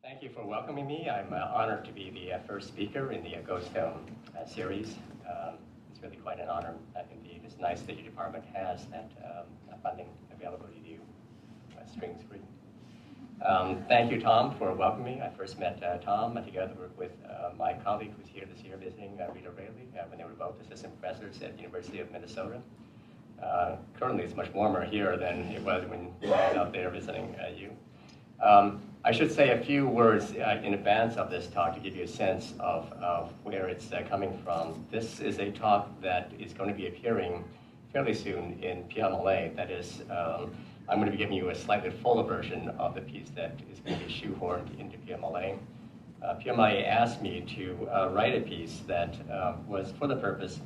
Thank you for welcoming me. I'm honored to be the first speaker in the Ghost Film series. It's really quite an honor indeed. It's nice that your department has that funding available to you, strings free. Thank you, Tom, for welcoming me. I first met Tom together with my colleague who's here this year visiting, Rita Rayleigh, when they were both assistant professors at the University of Minnesota. Currently, it's much warmer here than it was when I was out there visiting you. I should say a few words in advance of this talk to give you a sense of where it's coming from. This is a talk that is going to be appearing fairly soon in PMLA. That is, I'm going to be giving you a slightly fuller version of the piece that is going to be shoehorned into PMLA. PMLA asked me to write a piece that was for the purpose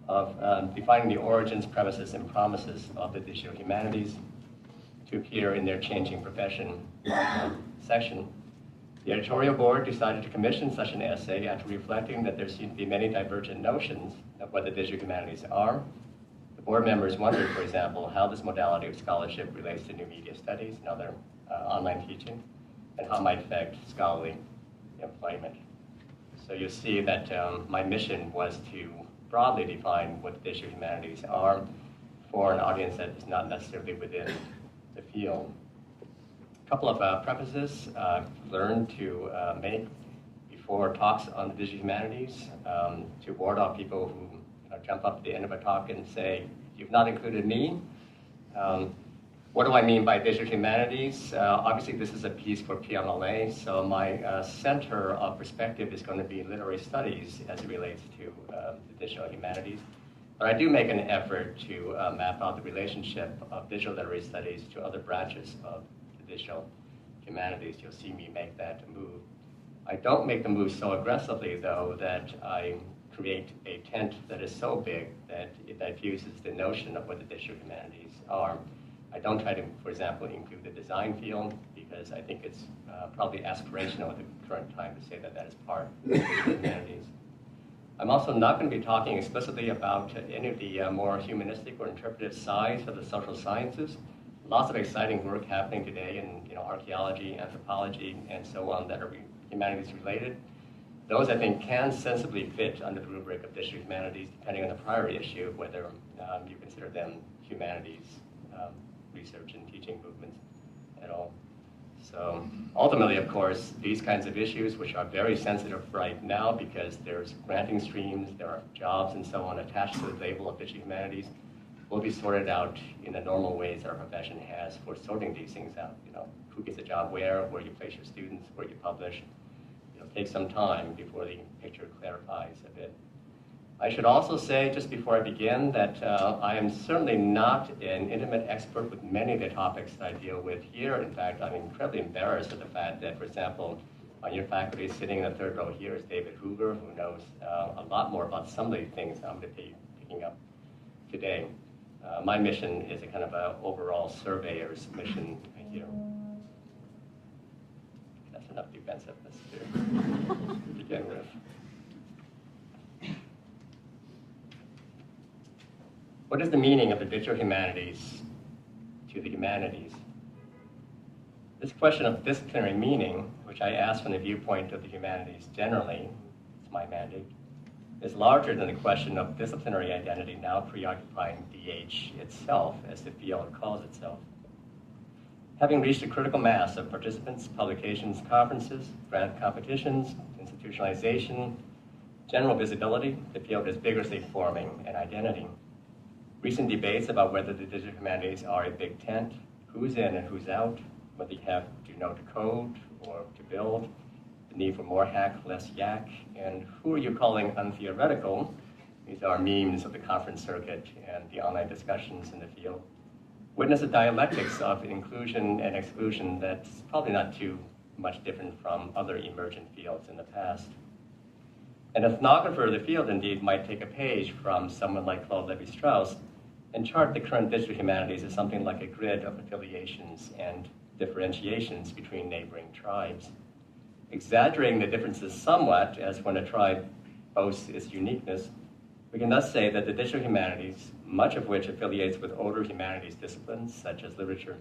of defining the origins, premises, and promises of the digital humanities to appear in their changing profession section. The editorial board decided to commission such an essay after reflecting that there seem to be many divergent notions of what the digital humanities are. The board members wondered, for example, how this modality of scholarship relates to new media studies and other online teaching, and how it might affect scholarly employment. So you'll see that my mission was to broadly define what the digital humanities are for an audience that is not necessarily within the field. A couple of prefaces I've learned to make before talks on the digital humanities to ward off people who jump up at the end of a talk and say, "You've not included me." What do I mean by digital humanities? Obviously, this is a piece for PMLA, so my center of perspective is going to be literary studies as it relates to the digital humanities. But I do make an effort to map out the relationship of digital literary studies to other branches of the digital humanities. You'll see me make that move. I don't make the move so aggressively, though, that I create a tent that is so big that it diffuses the notion of what the digital humanities are. I don't try to, for example, include the design field because I think it's probably aspirational at the current time to say that that is part of the humanities. I'm also not going to be talking explicitly about any of the more humanistic or interpretive sides of the social sciences. Lots of exciting work happening today in archaeology, anthropology, and so on that are humanities related. Those, I think, can sensibly fit under the rubric of digital humanities, depending on the prior issue, whether you consider them humanities research and teaching movements at all. So ultimately, of course, these kinds of issues, which are very sensitive right now because there's granting streams, there are jobs and so on attached to the label of digital humanities, will be sorted out in the normal ways our profession has for sorting these things out. Who gets a job where you place your students, where you publish. It'll take some time before the picture clarifies a bit. I should also say, just before I begin, that I am certainly not an intimate expert with many of the topics that I deal with here. In fact, I'm incredibly embarrassed at the fact that, for example, on your faculty sitting in the third row here is David Hoover, who knows a lot more about some of the things I'm going to be picking up today. My mission is a kind of an overall surveyor's mission here. That's enough defensiveness to begin with. What is the meaning of the digital humanities to the humanities? This question of disciplinary meaning, which I ask from the viewpoint of the humanities generally, it's my mandate, is larger than the question of disciplinary identity now preoccupying DH itself, as the field calls itself. Having reached a critical mass of participants, publications, conferences, grant competitions, institutionalization, general visibility, the field is vigorously forming an identity. Recent debates about whether the digital humanities are a big tent, who's in and who's out, whether you have to know to code or to build, the need for more hack, less yak, and who are you calling untheoretical? These are memes of the conference circuit and the online discussions in the field. Witness a dialectics of inclusion and exclusion that's probably not too much different from other emergent fields in the past. An ethnographer of the field, indeed, might take a page from someone like Claude Lévi-Strauss and chart the current digital humanities as something like a grid of affiliations and differentiations between neighboring tribes. Exaggerating the differences somewhat, as when a tribe boasts its uniqueness, we can thus say that the digital humanities, much of which affiliates with older humanities disciplines such as literature,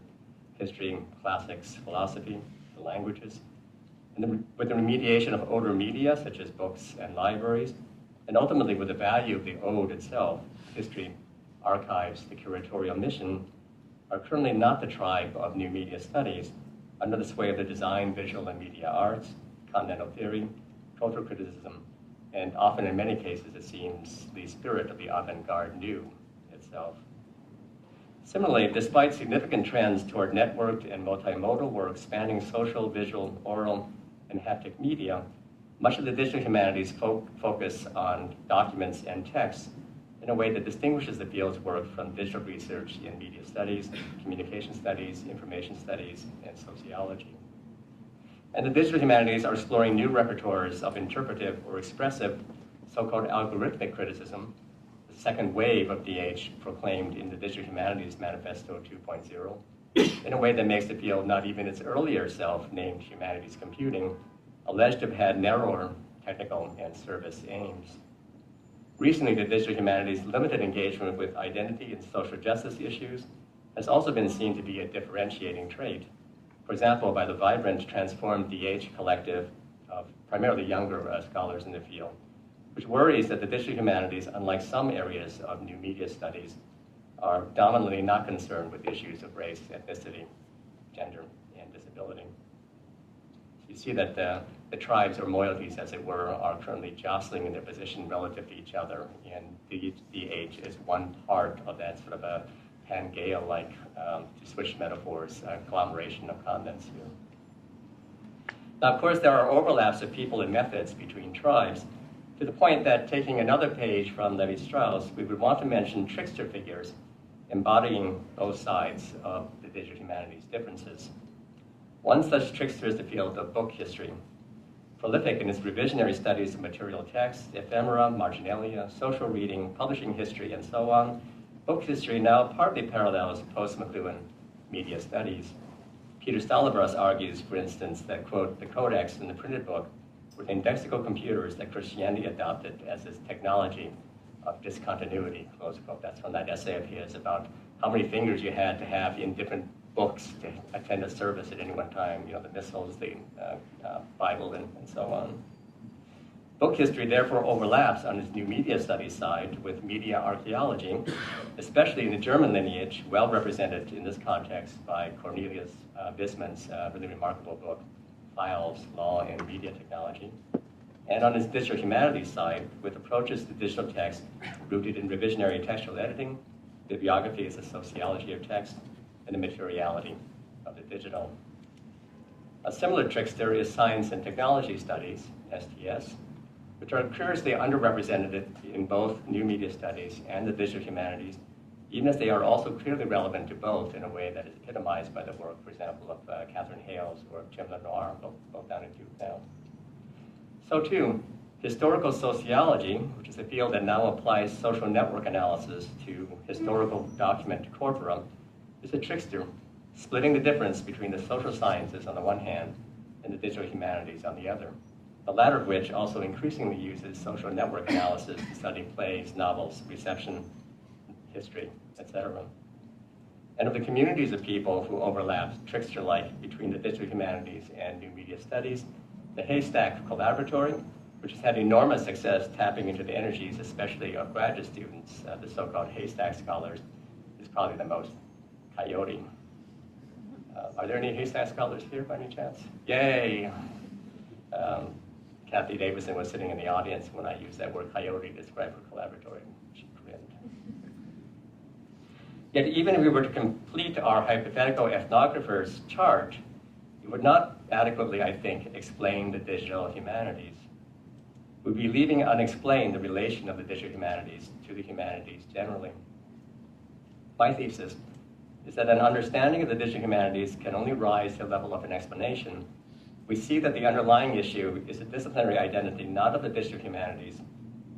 history, classics, philosophy, the languages, And with the remediation of older media, such as books and libraries, and ultimately with the value of the ode itself, history, archives, the curatorial mission, are currently not the tribe of new media studies, under the sway of the design, visual, and media arts, continental theory, cultural criticism, and often in many cases it seems the spirit of the avant-garde new itself. Similarly, despite significant trends toward networked and multimodal work spanning social, visual, oral, and haptic media, much of the digital humanities focus on documents and texts in a way that distinguishes the field's work from digital research in media studies, communication studies, information studies, and sociology. And the digital humanities are exploring new repertoires of interpretive or expressive, so-called algorithmic criticism, the second wave of DH proclaimed in the Digital Humanities Manifesto 2.0, in a way that makes the field not even its earlier self, named humanities computing, alleged to have had narrower technical and service aims. Recently, the digital humanities' limited engagement with identity and social justice issues has also been seen to be a differentiating trait. For example, by the vibrant, transformed DH collective of primarily younger scholars in the field, which worries that the digital humanities, unlike some areas of new media studies, are dominantly not concerned with issues of race, ethnicity, gender, and disability. You see that the tribes or moieties, as it were, are currently jostling in their position relative to each other, and the DH is one part of that sort of a Pangea-like, to switch metaphors, agglomeration of continents here. Now, of course, there are overlaps of people and methods between tribes, to the point that, taking another page from Levi-Strauss, we would want to mention trickster figures embodying both sides of the digital humanities differences. One such trickster is the field of book history, prolific in its revisionary studies of material text, ephemera, marginalia, social reading, publishing history, and so on. Book history now partly parallels post-McLuhan media studies. Peter Stalabras argues, for instance, that, quote, the codex in the printed book were indexical computers that Christianity adopted as its technology of discontinuity, close quote. That's from that essay of his about how many fingers you had to have in different books to attend a service at any one time, you know, the missals, the Bible, and so on. Book history therefore overlaps on its new media studies side with media archaeology, especially in the German lineage, well represented in this context by Cornelius Wismann's really remarkable book, Files, Law, and Media Technology. And on its digital humanities side, with approaches to digital text rooted in revisionary textual editing, bibliography as a sociology of text, and the materiality of the digital. A similar trickster is science and technology studies, STS, which are curiously underrepresented in both new media studies and the digital humanities, even as they are also clearly relevant to both in a way that is epitomized by the work, for example, of Catherine Hales or Jim Lenoir, both down in Duke now. So too, historical sociology, which is a field that now applies social network analysis to historical document corpora, is a trickster, splitting the difference between the social sciences on the one hand and the digital humanities on the other, the latter of which also increasingly uses social network analysis to study plays, novels, reception, history, etc. And of the communities of people who overlap trickster-like between the digital humanities and new media studies, the Haystack Collaboratory, which has had enormous success tapping into the energies, especially of graduate students, the so-called Haystack Scholars, is probably the most coyote. Are there any Haystack Scholars here by any chance? Yay! Kathy Davison was sitting in the audience when I used that word coyote to describe her collaboratory. She grinned. Yet even if we were to complete our hypothetical ethnographer's chart, it would not adequately, I think, explain the digital humanities. We'd be leaving unexplained the relation of the digital humanities to the humanities generally. My thesis is that an understanding of the digital humanities can only rise to the level of an explanation. We see that the underlying issue is a disciplinary identity not of the digital humanities,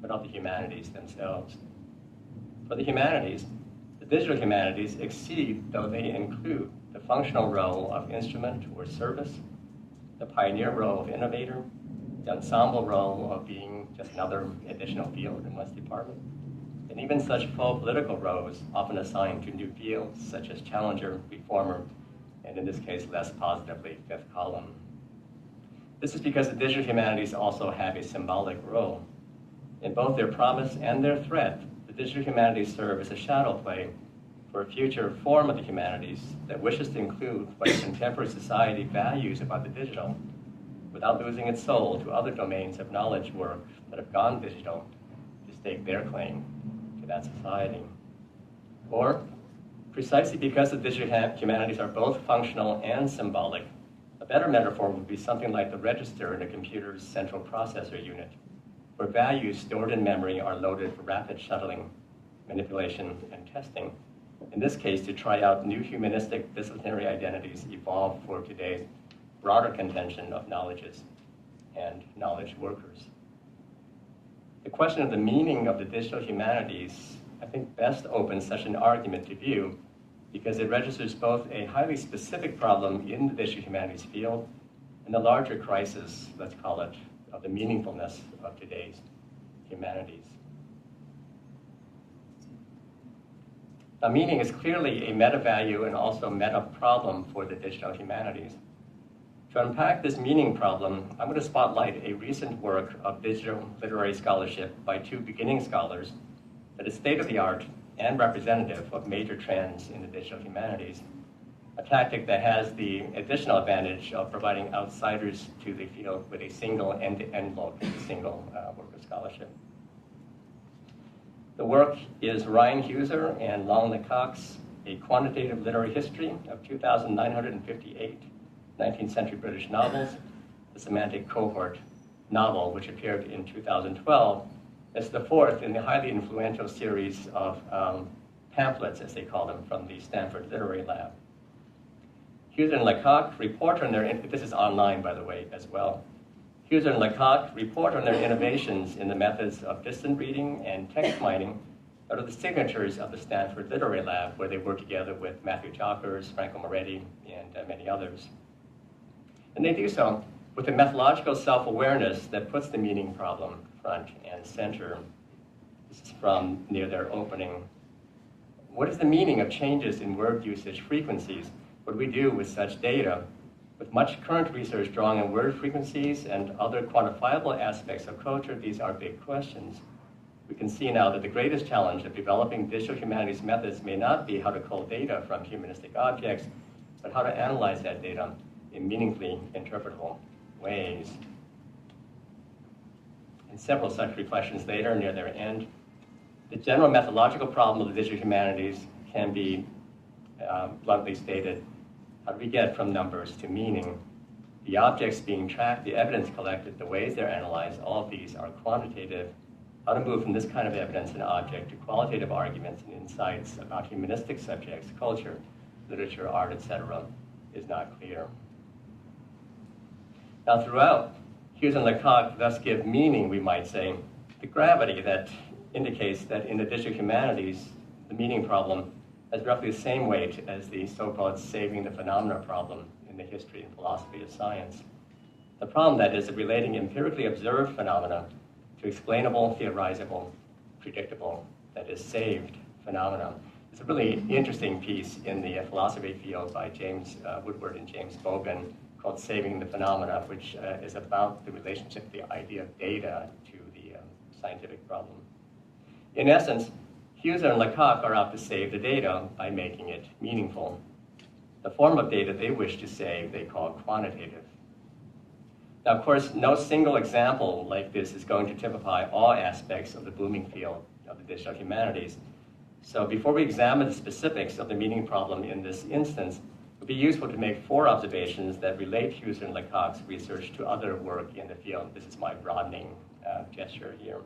but of the humanities themselves. For the humanities, the digital humanities exceed, though they include, the functional role of instrument or service, the pioneer role of innovator, the ensemble role of being just another additional field in one's department, and even such full political roles often assigned to new fields such as challenger, reformer, and in this case, less positively, fifth column. This is because the digital humanities also have a symbolic role. In both their promise and their threat, the digital humanities serve as a shadow play for a future form of the humanities that wishes to include what contemporary society values about the digital without losing its soul to other domains of knowledge work that have gone digital to stake their claim to that society. Or, precisely because the digital humanities are both functional and symbolic, a better metaphor would be something like the register in a computer's central processor unit, where values stored in memory are loaded for rapid shuttling, manipulation, and testing. In this case, to try out new humanistic disciplinary identities evolved for today's broader contention of knowledges and knowledge workers. The question of the meaning of the digital humanities, I think, best opens such an argument to view because it registers both a highly specific problem in the digital humanities field and the larger crisis, let's call it, of the meaningfulness of today's humanities. Now, meaning is clearly a meta-value and also meta-problem for the digital humanities. To unpack this meaning problem, I'm going to spotlight a recent work of digital literary scholarship by two beginning scholars that is state-of-the-art and representative of major trends in the digital humanities, a tactic that has the additional advantage of providing outsiders to the field with a single end-to-end look at a single work of scholarship. The work is Ryan Heuser and Long Lecoq's A Quantitative Literary History of 2,958 19th century British novels, the Semantic Cohort novel, which appeared in 2012. It's the fourth in the highly influential series of pamphlets, as they call them, from the Stanford Literary Lab. Heuser and Lecoq report on their, this is online, by the way, as well. Heuser and Lecoq report on their innovations in the methods of distant reading and text mining that are the signatures of the Stanford Literary Lab, where they work together with Matthew Chalkers, Franco Moretti, and many others. And they do so with a methodological self-awareness that puts the meaning problem front and center. This is from near their opening. What is the meaning of changes in word usage frequencies? What do we do with such data? With much current research drawing on word frequencies and other quantifiable aspects of culture, these are big questions. We can see now that the greatest challenge of developing digital humanities methods may not be how to cull data from humanistic objects, but how to analyze that data in meaningfully interpretable ways. And several such reflections later, near their end, the general methodological problem of the digital humanities can be bluntly stated: how do we get from numbers to meaning? The objects being tracked, the evidence collected, the ways they're analyzed, all of these are quantitative. How to move from this kind of evidence and object to qualitative arguments and insights about humanistic subjects, culture, literature, art, etc., is not clear. Now, throughout, Hughes and Lecoq thus give meaning, we might say, the gravity that indicates that in the digital humanities, the meaning problem has roughly the same weight as the so-called saving the phenomena problem in the history and philosophy of science. The problem, that is, of relating empirically observed phenomena to explainable, theorizable, predictable, that is, saved phenomena. It's a really interesting piece in the philosophy field by James Woodward and James Bogan called Saving the Phenomena, which is about the relationship, the idea of data to the scientific problem. In essence, Hughes and Lecoq are out to save the data by making it meaningful. The form of data they wish to save they call quantitative. Now, of course, no single example like this is going to typify all aspects of the booming field of the digital humanities. So before we examine the specifics of the meaning problem in this instance, it would be useful to make four observations that relate Hughes and Lecoq's research to other work in the field. This is my broadening gesture here.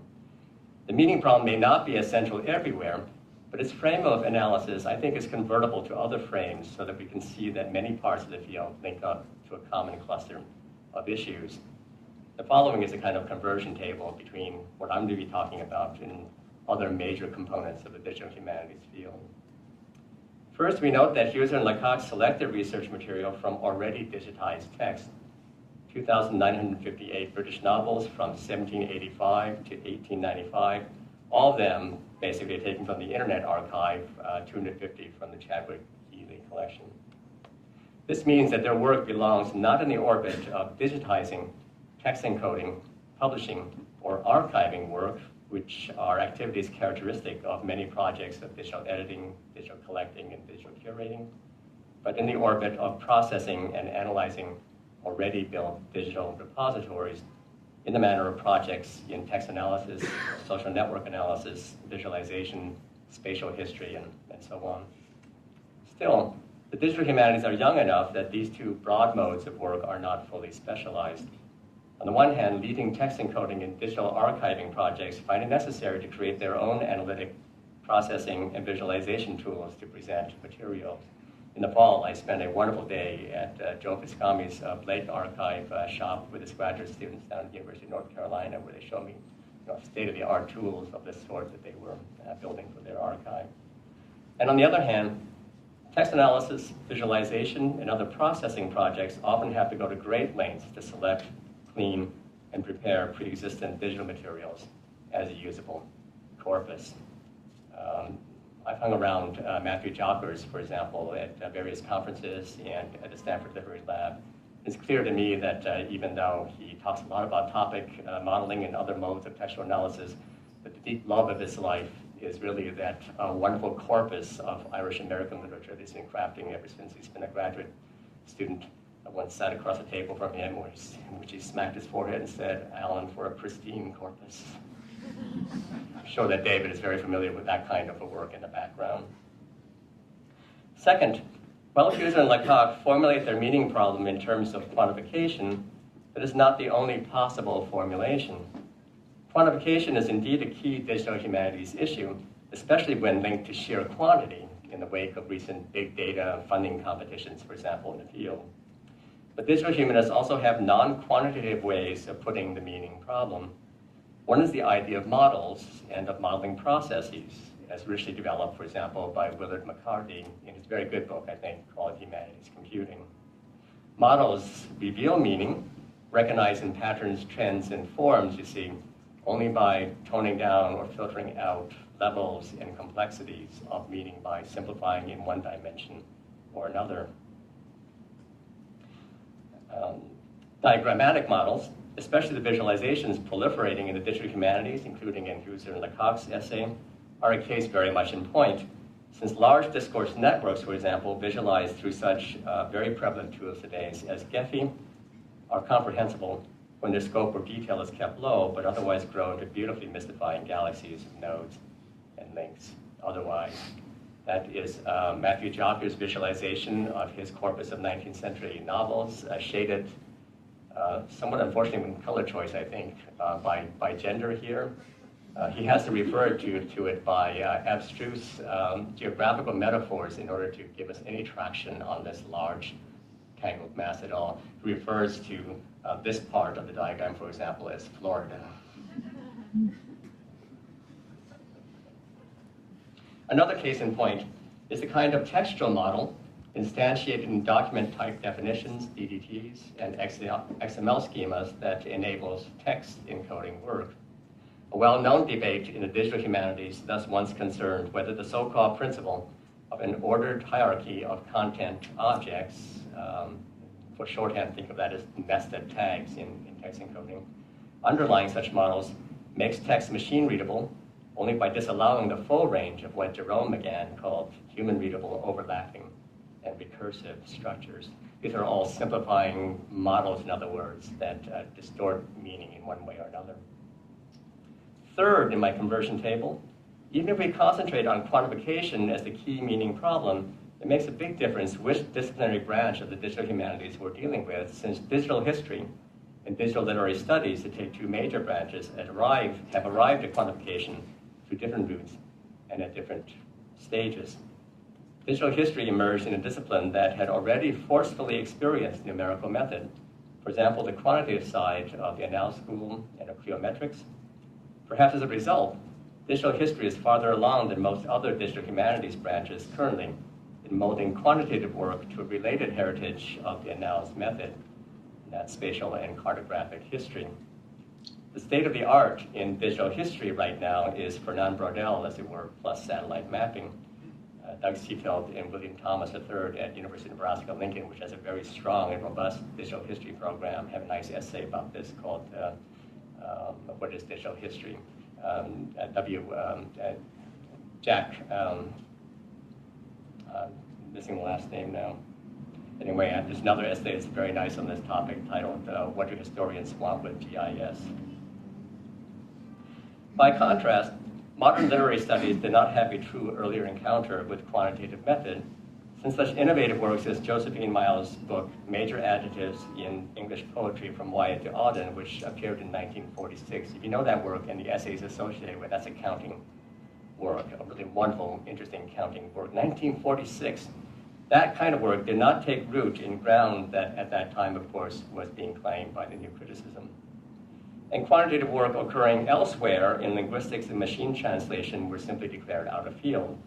The meaning problem may not be essential everywhere, but its frame of analysis, I think, is convertible to other frames so that we can see that many parts of the field link up to a common cluster of issues. The following is a kind of conversion table between what I'm going to be talking about and other major components of the digital humanities field. First, we note that Hughes and Lecoq selected research material from already digitized text. 2,958 British novels from 1785 to 1895, all of them basically taken from the Internet Archive, 250 from the Chadwick Healy collection. This means that their work belongs not in the orbit of digitizing, text encoding, publishing, or archiving work, which are activities characteristic of many projects of digital editing, digital collecting, and digital curating, but in the orbit of processing and analyzing already built digital repositories in the manner of projects in text analysis, social network analysis, visualization, spatial history, and so on. Still, the digital humanities are young enough that these two broad modes of work are not fully specialized. On the one hand, leading text encoding and digital archiving projects find it necessary to create their own analytic processing and visualization tools to present materials. In the fall, I spent a wonderful day at Joe Piscami's Blake Archive shop with his graduate students down at the University of North Carolina, where they showed me state-of-the-art tools of this sort that they were building for their archive. And on the other hand, text analysis, visualization, and other processing projects often have to go to great lengths to select, clean, and prepare pre-existent digital materials as a usable corpus. I've hung around Matthew Jockers, for example, at various conferences and at the Stanford Literary Lab. It's clear to me that even though he talks a lot about topic modeling and other modes of textual analysis, that the deep love of his life is really that wonderful corpus of Irish American literature that he's been crafting ever since he's been a graduate student. I once sat across the table from him in which he smacked his forehead and said, "Alan, for a pristine corpus." I'm sure that David is very familiar with that kind of a work in the background. Second, while Huser and Lecoq formulate their meaning problem in terms of quantification, that is not the only possible formulation. Quantification is indeed a key digital humanities issue, especially when linked to sheer quantity in the wake of recent big data funding competitions, for example, in the field. But digital humanists also have non-quantitative ways of putting the meaning problem. One is the idea of models and of modeling processes, as richly developed, for example, by Willard McCarty in his very good book, I think, called Humanities Computing. Models reveal meaning, recognizing patterns, trends, and forms, you see, only by toning down or filtering out levels and complexities of meaning by simplifying in one dimension or another. Diagrammatic models, especially the visualizations proliferating in the digital humanities, including in Huser and Lecoq's essay, are a case very much in point, since large discourse networks, for example, visualized through such very prevalent tools today as Gephi, are comprehensible when their scope or detail is kept low, but otherwise grow into beautifully mystifying galaxies of nodes and links otherwise. That is Matthew Jocker's visualization of his corpus of 19th century novels, shaded somewhat unfortunately in color choice, I think, by gender here. He has to refer to it by abstruse geographical metaphors in order to give us any traction on this large tangled mass at all. He refers to this part of the diagram, for example, as Florida. Another case in point is the kind of textual model instantiated in document-type definitions, DDTs, and XML schemas that enables text encoding work. A well-known debate in the digital humanities thus once concerned whether the so-called principle of an ordered hierarchy of content objects, for shorthand, think of that as nested tags in text encoding, underlying such models makes text machine-readable only by disallowing the full range of what Jerome McGann called human-readable overlapping and recursive structures. These are all simplifying models, in other words, that distort meaning in one way or another. Third, in my conversion table, even if we concentrate on quantification as the key meaning problem, it makes a big difference which disciplinary branch of the digital humanities we're dealing with, since digital history and digital literary studies, to take two major branches, have arrived at quantification through different routes and at different stages. Digital history emerged in a discipline that had already forcefully experienced numerical method. For example, the quantitative side of the Annales School and of Cliometrics. Perhaps as a result, digital history is farther along than most other digital humanities branches currently in molding quantitative work to a related heritage of the Annales method, that spatial and cartographic history. The state of the art in digital history right now is Fernand Braudel, as it were, plus satellite mapping. Doug Seefeld and William Thomas III at University of Nebraska-Lincoln, which has a very strong and robust digital history program, have a nice essay about this called What is Digital History? Jack, missing the last name now. Anyway, there's another essay that's very nice on this topic titled What Do Historians Want with GIS? By contrast, modern literary studies did not have a true earlier encounter with quantitative method, since such innovative works as Josephine Miles' book, Major Adjectives in English Poetry from Wyatt to Auden, which appeared in 1946. If you know that work and the essays associated with it, that's a counting work, a really wonderful, interesting counting work. 1946, that kind of work did not take root in ground that at that time, of course, was being claimed by the new criticism. And quantitative work occurring elsewhere in linguistics and machine translation were simply declared out of field,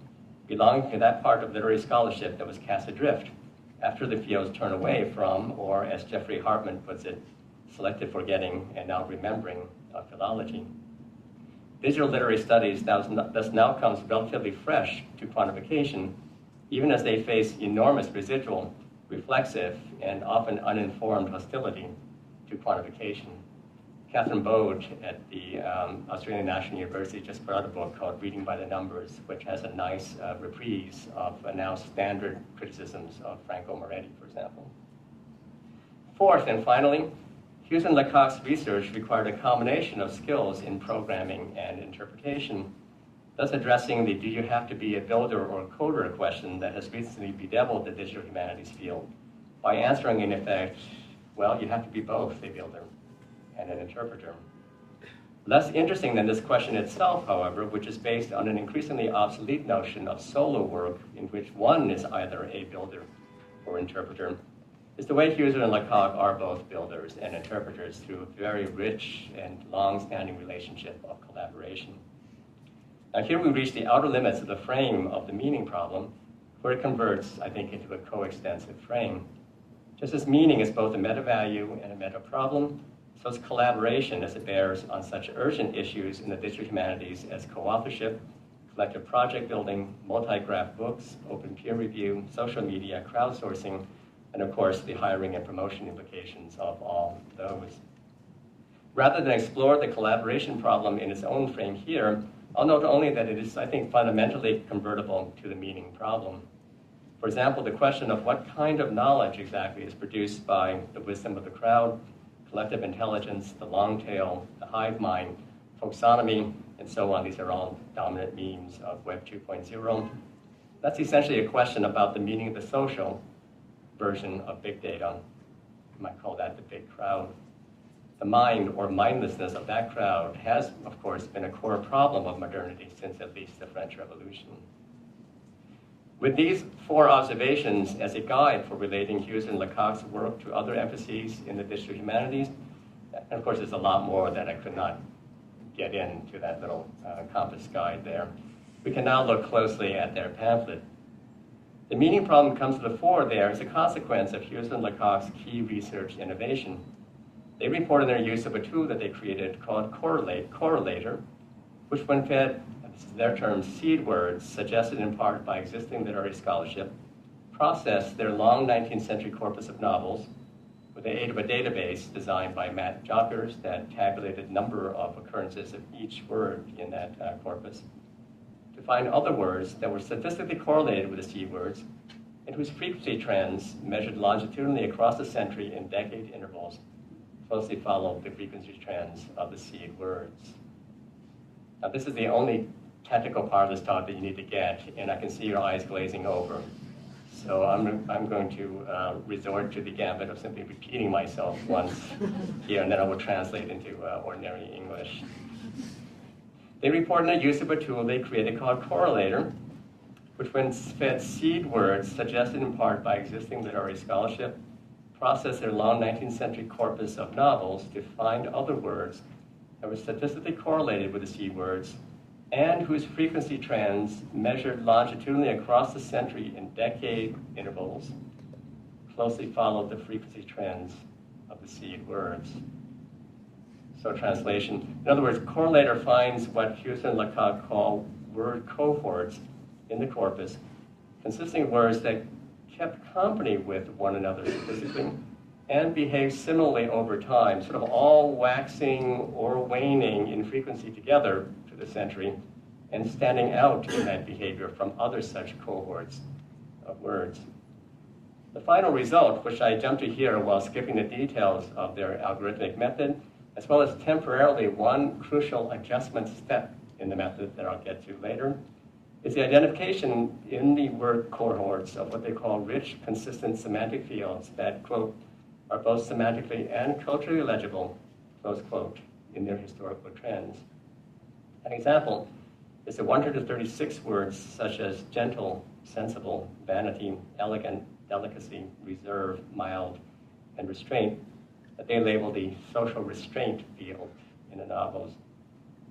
belonging to that part of literary scholarship that was cast adrift after the fields turned away from, or as Jeffrey Hartman puts it, selective forgetting and now remembering of philology. Digital literary studies thus now comes relatively fresh to quantification, even as they face enormous residual, reflexive, and often uninformed hostility to quantification. Catherine Bode at the Australian National University just put out a book called Reading by the Numbers, which has a nice reprise of now standard criticisms of Franco Moretti, for example. Fourth, and finally, Hughes and Lecoq's research required a combination of skills in programming and interpretation, thus addressing the do you have to be a builder or a coder question that has recently bedeviled the digital humanities field by answering, in effect, well, you have to be both a builder and an interpreter. Less interesting than this question itself, however, which is based on an increasingly obsolete notion of solo work in which one is either a builder or interpreter, is the way Hughes and Lecoq are both builders and interpreters through a very rich and long-standing relationship of collaboration. Now here we reach the outer limits of the frame of the meaning problem, where it converts, I think, into a coextensive frame. Just as meaning is both a meta-value and a meta-problem, so is collaboration as it bears on such urgent issues in the digital humanities as co-authorship, collective project building, multi-graph books, open peer review, social media, crowdsourcing, and of course the hiring and promotion implications of all those. Rather than explore the collaboration problem in its own frame here, I'll note only that it is, I think, fundamentally convertible to the meaning problem. For example, the question of what kind of knowledge exactly is produced by the wisdom of the crowd, collective intelligence, the long tail, the hive mind, folksonomy, and so on. These are all dominant memes of Web 2.0. That's essentially a question about the meaning of the social version of big data. You might call that the big crowd. The mind or mindlessness of that crowd has, of course, been a core problem of modernity since at least the French Revolution. With these four observations as a guide for relating Hughes and Lecoq's work to other emphases in the digital humanities, and of course there's a lot more that I could not get into that little compass guide there, we can now look closely at their pamphlet. The meaning problem comes to the fore there as a consequence of Hughes and Lecoq's key research innovation. They reported their use of a tool that they created called Correlator, which when fed, this is their term, seed words, suggested in part by existing literary scholarship, processed their long 19th century corpus of novels with the aid of a database designed by Matt Jockers that tabulated the number of occurrences of each word in that corpus, to find other words that were statistically correlated with the seed words and whose frequency trends measured longitudinally across the century in decade intervals closely followed the frequency trends of the seed words. Now, this is the only technical part of this talk that you need to get, and I can see your eyes glazing over. So I'm going to resort to the gambit of simply repeating myself once here, and then I will translate into ordinary English. They reported the use of a tool they created called Correlator, which when fed seed words suggested in part by existing literary scholarship, processed their long 19th century corpus of novels to find other words that were statistically correlated with the seed words and whose frequency trends measured longitudinally across the century in decade intervals closely followed the frequency trends of the seed words. So translation, in other words, Correlator finds what Hughes and Lecoq call word cohorts in the corpus consisting of words that kept company with one another statistically and behaved similarly over time, sort of all waxing or waning in frequency together through the century and standing out in that behavior from other such cohorts of words. The final result, which I jump to here while skipping the details of their algorithmic method, as well as temporarily one crucial adjustment step in the method that I'll get to later, is the identification in the word cohorts of what they call rich, consistent semantic fields that, quote, are both semantically and culturally legible, close quote, in their historical trends. An example is the 136 words such as gentle, sensible, vanity, elegant, delicacy, reserve, mild, and restraint that they label the social restraint field in the novels.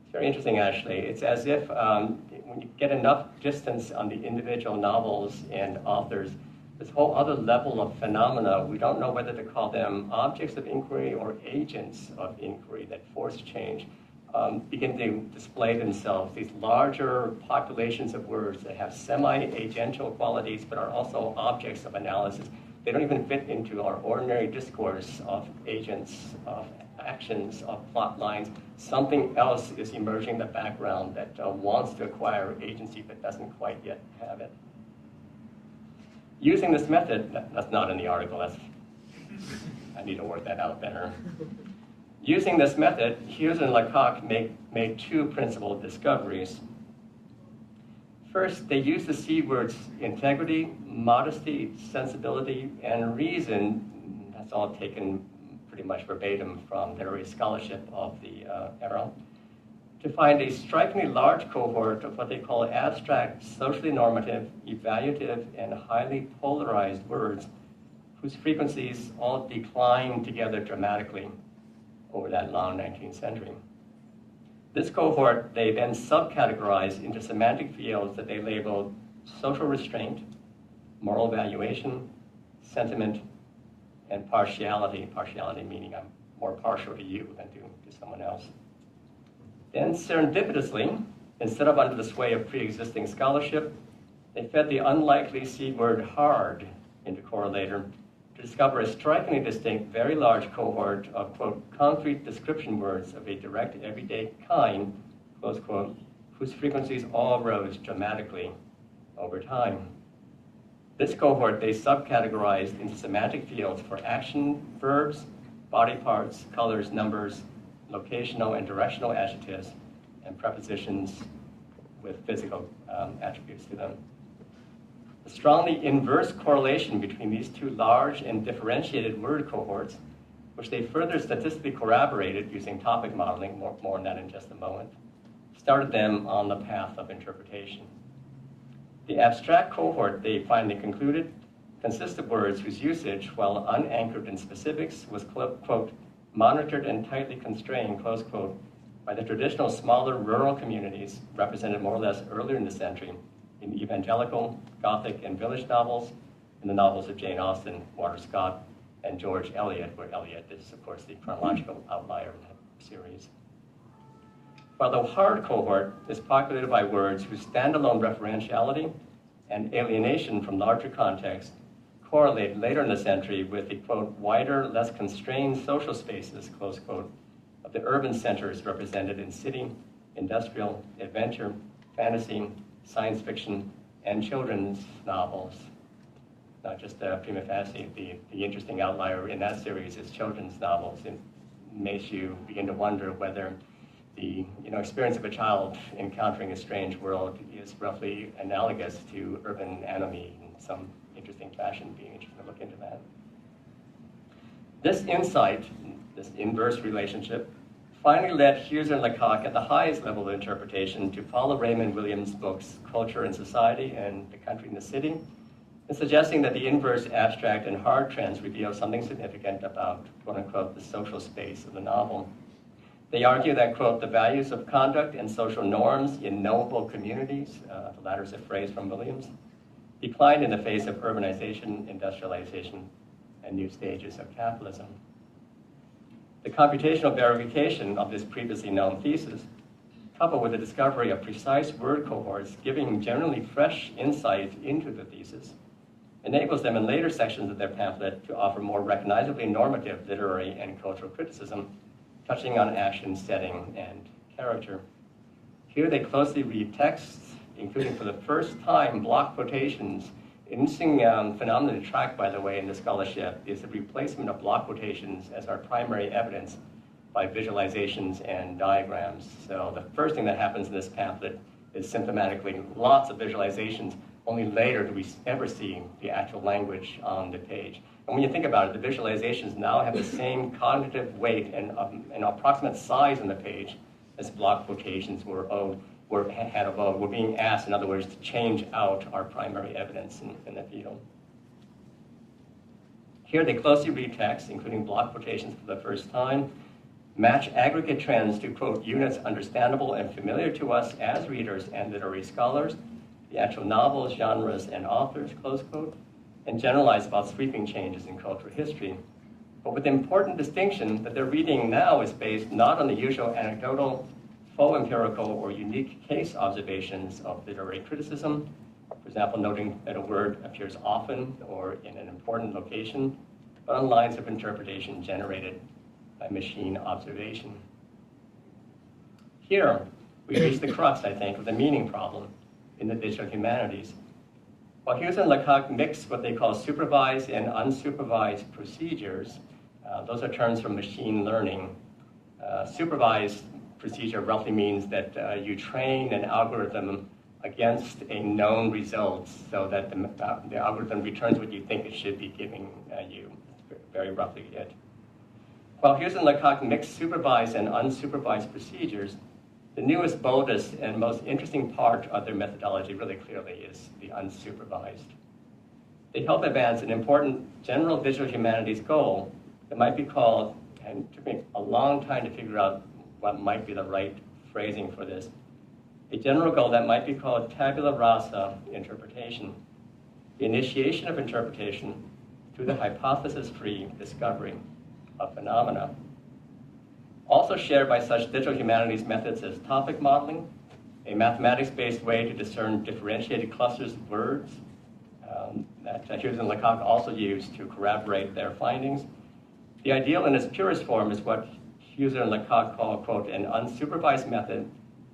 It's very interesting, actually. It's as if when you get enough distance on the individual novels and authors, this whole other level of phenomena, we don't know whether to call them objects of inquiry or agents of inquiry that force change, begin to display themselves, these larger populations of words that have semi-agential qualities but are also objects of analysis. They don't even fit into our ordinary discourse of agents, of actions, of plot lines. Something else is emerging in the background that wants to acquire agency but doesn't quite yet have it. Using this method, that's not in the article, I need to work that out better. Using this method, Hughes and Lecoq made two principal discoveries. First, they used the C words integrity, modesty, sensibility, and reason. That's all taken pretty much verbatim from literary scholarship of the era, to find a strikingly large cohort of what they call abstract, socially normative, evaluative, and highly polarized words whose frequencies all decline together dramatically over that long 19th century. This cohort they then subcategorized into semantic fields that they labeled social restraint, moral valuation, sentiment, and partiality. Partiality meaning I'm more partial to you than to someone else. Then serendipitously, instead of under the sway of pre-existing scholarship, they fed the unlikely C word hard into Correlator to discover a strikingly distinct, very large cohort of, quote, concrete description words of a direct, everyday kind, close quote, whose frequencies all rose dramatically over time. This cohort they subcategorized into semantic fields for action, verbs, body parts, colors, numbers, locational and directional adjectives, and prepositions with physical attributes to them. The strongly inverse correlation between these two large and differentiated word cohorts, which they further statistically corroborated using topic modeling, more on that in just a moment, started them on the path of interpretation. The abstract cohort, they finally concluded, consists of words whose usage, while unanchored in specifics, was, quote, monitored and tightly constrained, close quote, by the traditional smaller rural communities represented more or less earlier in the century in evangelical, Gothic, and village novels, in the novels of Jane Austen, Walter Scott, and George Eliot, where Eliot is, of course, the chronological outlier in that series. While the hard cohort is populated by words whose standalone referentiality and alienation from larger context correlate later in the century with the, quote, wider, less constrained social spaces, close quote, of the urban centers represented in city, industrial, adventure, fantasy, science fiction, and children's novels. Not just prima facie, the interesting outlier in that series is children's novels. It makes you begin to wonder whether the experience of a child encountering a strange world is roughly analogous to urban anatomy in some interesting fashion. Being interesting to look into that. This insight, this inverse relationship, finally led Hughes and Lecoq at the highest level of interpretation to follow Raymond Williams' books, Culture and Society and The Country and the City, in suggesting that the inverse abstract and hard trends reveal something significant about, quote unquote, the social space of the novel. They argue that, quote, the values of conduct and social norms in knowable communities, the latter is a phrase from Williams, declined in the face of urbanization, industrialization, and new stages of capitalism. The computational verification of this previously known thesis coupled with the discovery of precise word cohorts giving generally fresh insight into the thesis, enables them in later sections of their pamphlet to offer more recognizably normative literary and cultural criticism, touching on action, setting, and character. Here they closely read texts, including for the first time block quotations. An interesting phenomenon to track, by the way, in the scholarship is the replacement of block quotations as our primary evidence by visualizations and diagrams. So the first thing that happens in this pamphlet is symptomatically lots of visualizations. Only later do we ever see the actual language on the page. And when you think about it, the visualizations now have the same cognitive weight and approximate size on the page as block quotations had of old. We're being asked, in other words, to change out our primary evidence in the field. Here they closely read text, including block quotations for the first time, match aggregate trends to, quote, units understandable and familiar to us as readers and literary scholars, the actual novels, genres, and authors, close quote, and generalize about sweeping changes in cultural history. But with the important distinction that their reading now is based not on the usual anecdotal, faux empirical, or unique case observations of literary criticism, for example, noting that a word appears often or in an important location, but on lines of interpretation generated by machine observation. Here, we reach the crux, I think, of the meaning problem in the digital humanities. While Hughes and Lecoq mix what they call supervised and unsupervised procedures, those are terms from machine learning. Supervised procedure roughly means that you train an algorithm against a known result so that the algorithm returns what you think it should be giving you. Very roughly it. While Hughes and Lecoq mix supervised and unsupervised procedures, the newest, boldest, and most interesting part of their methodology really clearly is the unsupervised. They help advance an important general digital humanities goal that might be called, and it took me a long time to figure out what might be the right phrasing for this, a general goal that might be called tabula rasa interpretation, the initiation of interpretation through the hypothesis-free discovery of phenomena. Also shared by such digital humanities methods as topic modeling, a mathematics-based way to discern differentiated clusters of words that Hughes and Lecoq also use to corroborate their findings. The ideal in its purest form is what Hughes and Lecoq call, quote, an unsupervised method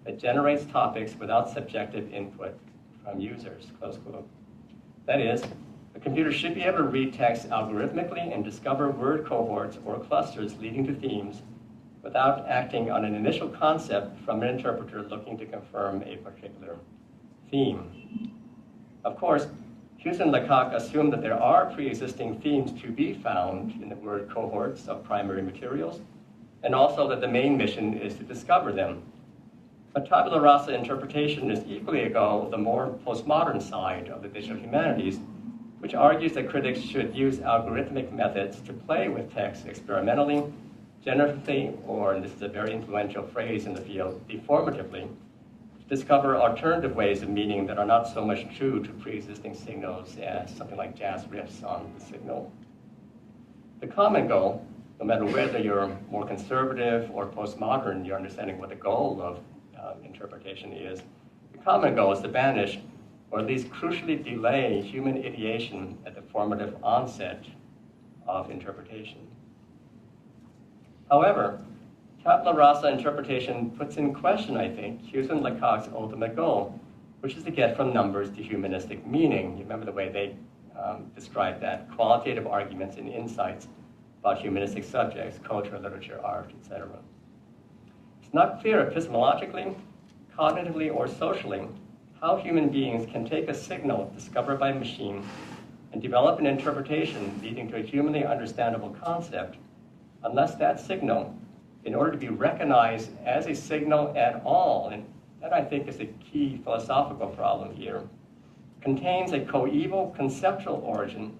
that generates topics without subjective input from users, close quote. That is, a computer should be able to read text algorithmically and discover word cohorts or clusters leading to themes without acting on an initial concept from an interpreter looking to confirm a particular theme. Of course, Hughes and Lecoq assume that there are pre-existing themes to be found in the word cohorts of primary materials, and also that the main mission is to discover them. But tabula rasa interpretation is equally a goal of the more postmodern side of the digital humanities, which argues that critics should use algorithmic methods to play with text experimentally, generatively, or, and this is a very influential phrase in the field, deformatively, to discover alternative ways of meaning that are not so much true to pre-existing signals as something like jazz riffs on the signal. The common goal, no matter whether you're more conservative or postmodern in your understanding what the goal of interpretation is, the common goal is to banish, or at least crucially delay, human ideation at the formative onset of interpretation. However, tabula rasa interpretation puts in question, I think, Hughes and Lecoq's ultimate goal, which is to get from numbers to humanistic meaning. You remember the way they described that, qualitative arguments and insights about humanistic subjects, culture, literature, art, etc. It's not clear epistemologically, cognitively, or socially how human beings can take a signal discovered by a machine and develop an interpretation leading to a humanly understandable concept unless that signal, in order to be recognized as a signal at all, and that I think is a key philosophical problem here, contains a coeval conceptual origin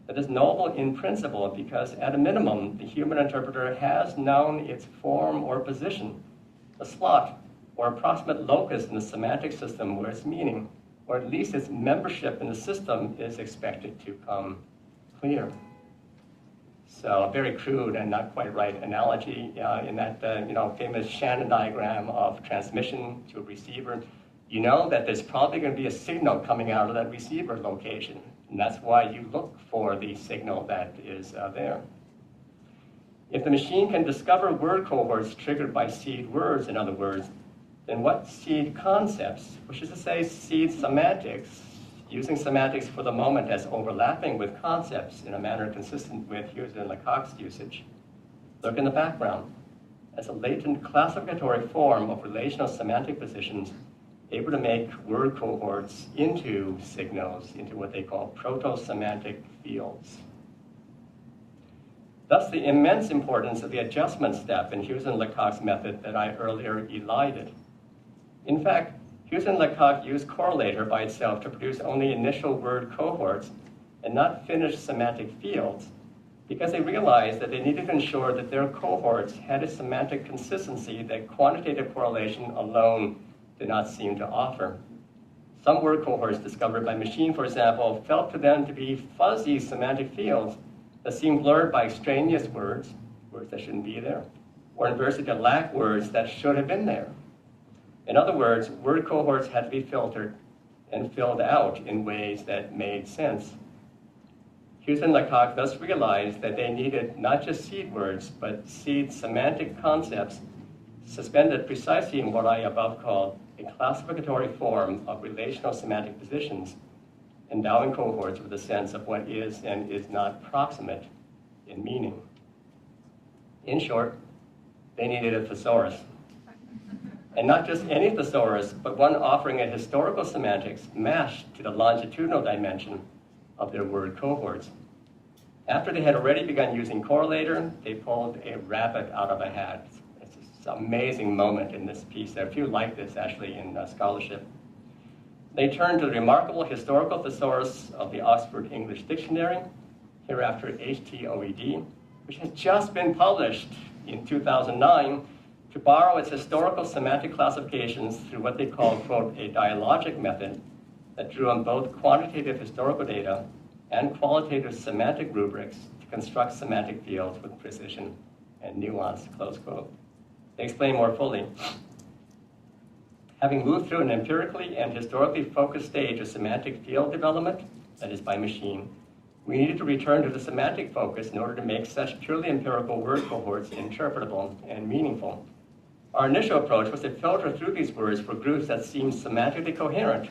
that is noble in principle because at a minimum, the human interpreter has known its form or position, a slot or approximate locus in the semantic system where its meaning, or at least its membership in the system, is expected to come clear. So a very crude and not quite right analogy in that famous Shannon diagram of transmission to a receiver. You know that there's probably going to be a signal coming out of that receiver location, and that's why you look for the signal that is there. If the machine can discover word cohorts triggered by seed words, in other words, then what seed concepts, which is to say seed semantics, using semantics for the moment as overlapping with concepts in a manner consistent with Hughes and Lecoq's usage, lurk in the background as a latent classificatory form of relational semantic positions able to make word cohorts into signals, into what they call proto-semantic fields. Thus, the immense importance of the adjustment step in Hughes and Lecoq's method that I earlier elided. In fact, Hughes and Lecoq used correlator by itself to produce only initial word cohorts and not finished semantic fields because they realized that they needed to ensure that their cohorts had a semantic consistency that quantitative correlation alone did not seem to offer. Some word cohorts discovered by machine, for example, felt to them to be fuzzy semantic fields that seemed blurred by extraneous words, words that shouldn't be there, or inversely to lack words that should have been there. In other words, word cohorts had to be filtered and filled out in ways that made sense. Hughes and Lecoq thus realized that they needed not just seed words, but seed semantic concepts suspended precisely in what I above called a classificatory form of relational semantic positions, endowing cohorts with a sense of what is and is not proximate in meaning. In short, they needed a thesaurus. And not just any thesaurus, but one offering a historical semantics matched to the longitudinal dimension of their word cohorts. After they had already begun using correlator, they pulled a rabbit out of a hat. It's an amazing moment in this piece. There are a few like this, actually, in scholarship. They turned to the remarkable historical thesaurus of the Oxford English Dictionary, hereafter HTOED, which has just been published in 2009, to borrow its historical semantic classifications through what they call, quote, a dialogic method that drew on both quantitative historical data and qualitative semantic rubrics to construct semantic fields with precision and nuance, close quote. They explain more fully. Having moved through an empirically and historically focused stage of semantic field development, that is by machine, we needed to return to the semantic focus in order to make such purely empirical word cohorts interpretable and meaningful. Our initial approach was to filter through these words for groups that seemed semantically coherent,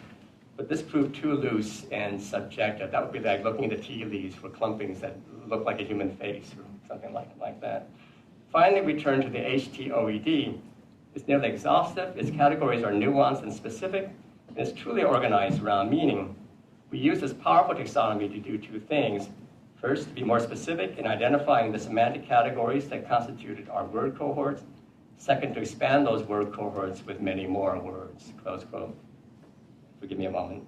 but this proved too loose and subjective. That would be like looking at the tea leaves for clumpings that look like a human face or something like that. Finally, we turned to the HTOED. It's nearly exhaustive, its categories are nuanced and specific, and it's truly organized around meaning. We use this powerful taxonomy to do two things. First, to be more specific in identifying the semantic categories that constituted our word cohorts. Second, to expand those word cohorts with many more words, close quote. So give me a moment.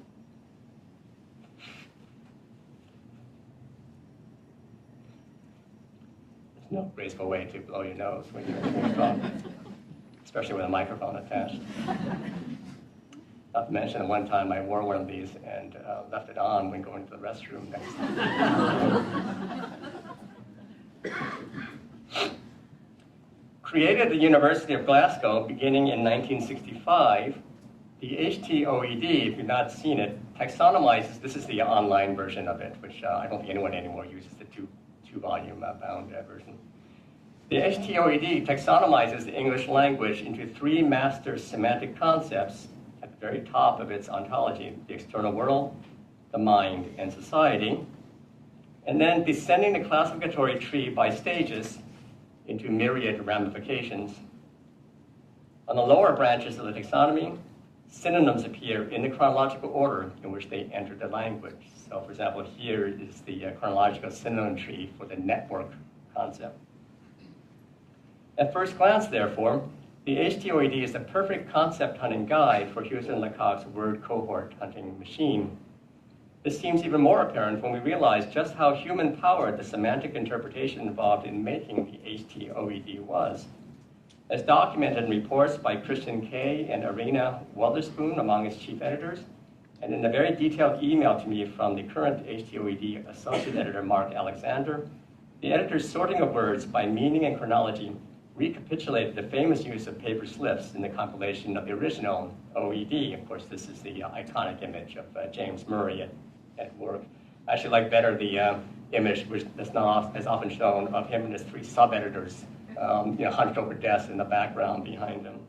There's no graceful way to blow your nose when you talk, especially with a microphone attached. Not to mention, one time I wore one of these and left it on when going to the restroom next time. Created at the University of Glasgow beginning in 1965, the HTOED, if you've not seen it, taxonomizes, this is the online version of it, which I don't think anyone anymore uses the two-volume bound version. The HTOED taxonomizes the English language into three master semantic concepts at the very top of its ontology: the external world, the mind, and society, and then descending the classificatory tree by stages into myriad ramifications. On the lower branches of the taxonomy, synonyms appear in the chronological order in which they enter the language. So, for example, here is the chronological synonym tree for the network concept. At first glance, therefore, the HTOED is the perfect concept hunting guide for Hughes and Lecoq's word cohort hunting machine. This seems even more apparent when we realize just how human-powered the semantic interpretation involved in making the HTOED was. As documented in reports by Christian Kay and Irina Weatherspoon among its chief editors, and in a very detailed email to me from the current HTOED associate editor Mark Alexander, The editor's sorting of words by meaning and chronology recapitulated the famous use of paper slips in the compilation of the original OED. Of course, this is the iconic image of James Murray at work. I actually like better the image, which is not as often shown, of him and his three sub-editors, hunched over desks in the background behind him.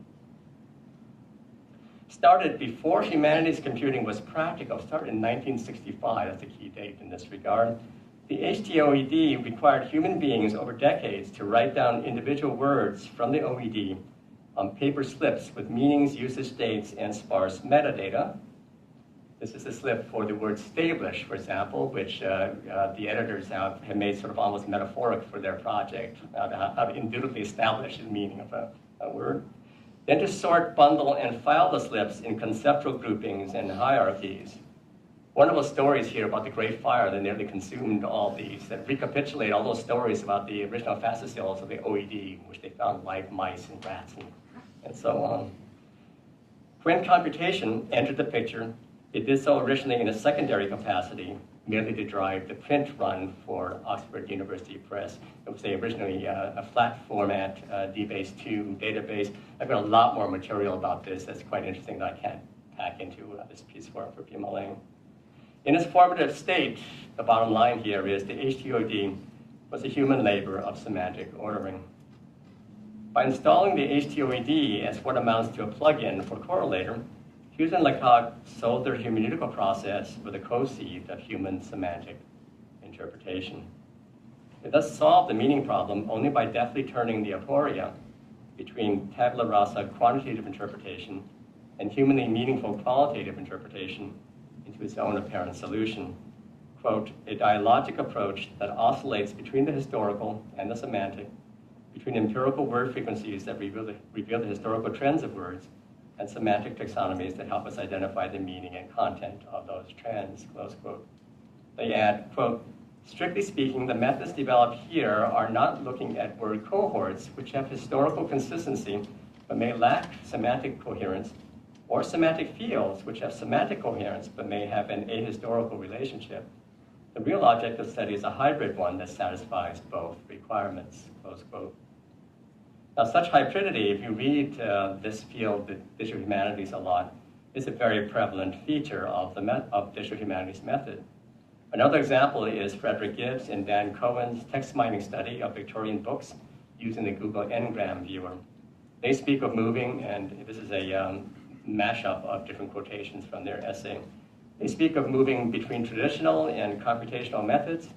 Started before humanities computing was practical, started in 1965, that's a key date in this regard. The HTOED required human beings over decades to write down individual words from the OED on paper slips with meanings, usage dates, and sparse metadata. This is a slip for the word stablish, for example, which the editors have made sort of almost metaphoric for their project, how to indubitably establish the meaning of a word. Then to sort, bundle, and file the slips in conceptual groupings and hierarchies. Wonderful stories here about the Great Fire that nearly consumed all these, that recapitulate all those stories about the original fascicles of the OED, which they found live mice and rats and so on. When computation entered the picture, it did so originally in a secondary capacity, merely to drive the print run for Oxford University Press. It was originally a flat format DBase2 database. I've got a lot more material about this that's quite interesting that I can't pack into this piece for PMLA. In its formative state, the bottom line here is the HTOD was a human labor of semantic ordering. By installing the HTOED as what amounts to a plugin for Correlator, Hughes and Lecoq sold their hermeneutical process with a co-seed of human semantic interpretation. They thus solved the meaning problem only by deftly turning the aporia between tabula rasa quantitative interpretation and humanly meaningful qualitative interpretation into its own apparent solution. Quote, a dialogic approach that oscillates between the historical and the semantic, between empirical word frequencies that reveal the historical trends of words, and semantic taxonomies that help us identify the meaning and content of those trends, close quote. They add, quote, strictly speaking, the methods developed here are not looking at word cohorts which have historical consistency but may lack semantic coherence, or semantic fields which have semantic coherence but may have an ahistorical relationship. The real object of study is a hybrid one that satisfies both requirements, close quote. Now, such hybridity, if you read this field, the digital humanities, a lot, is a very prevalent feature of the digital humanities method. Another example is Frederick Gibbs and Dan Cohen's text mining study of Victorian books using the Google Ngram viewer. They speak of moving, and this is a mashup of different quotations from their essay. They speak of moving between traditional and computational methods,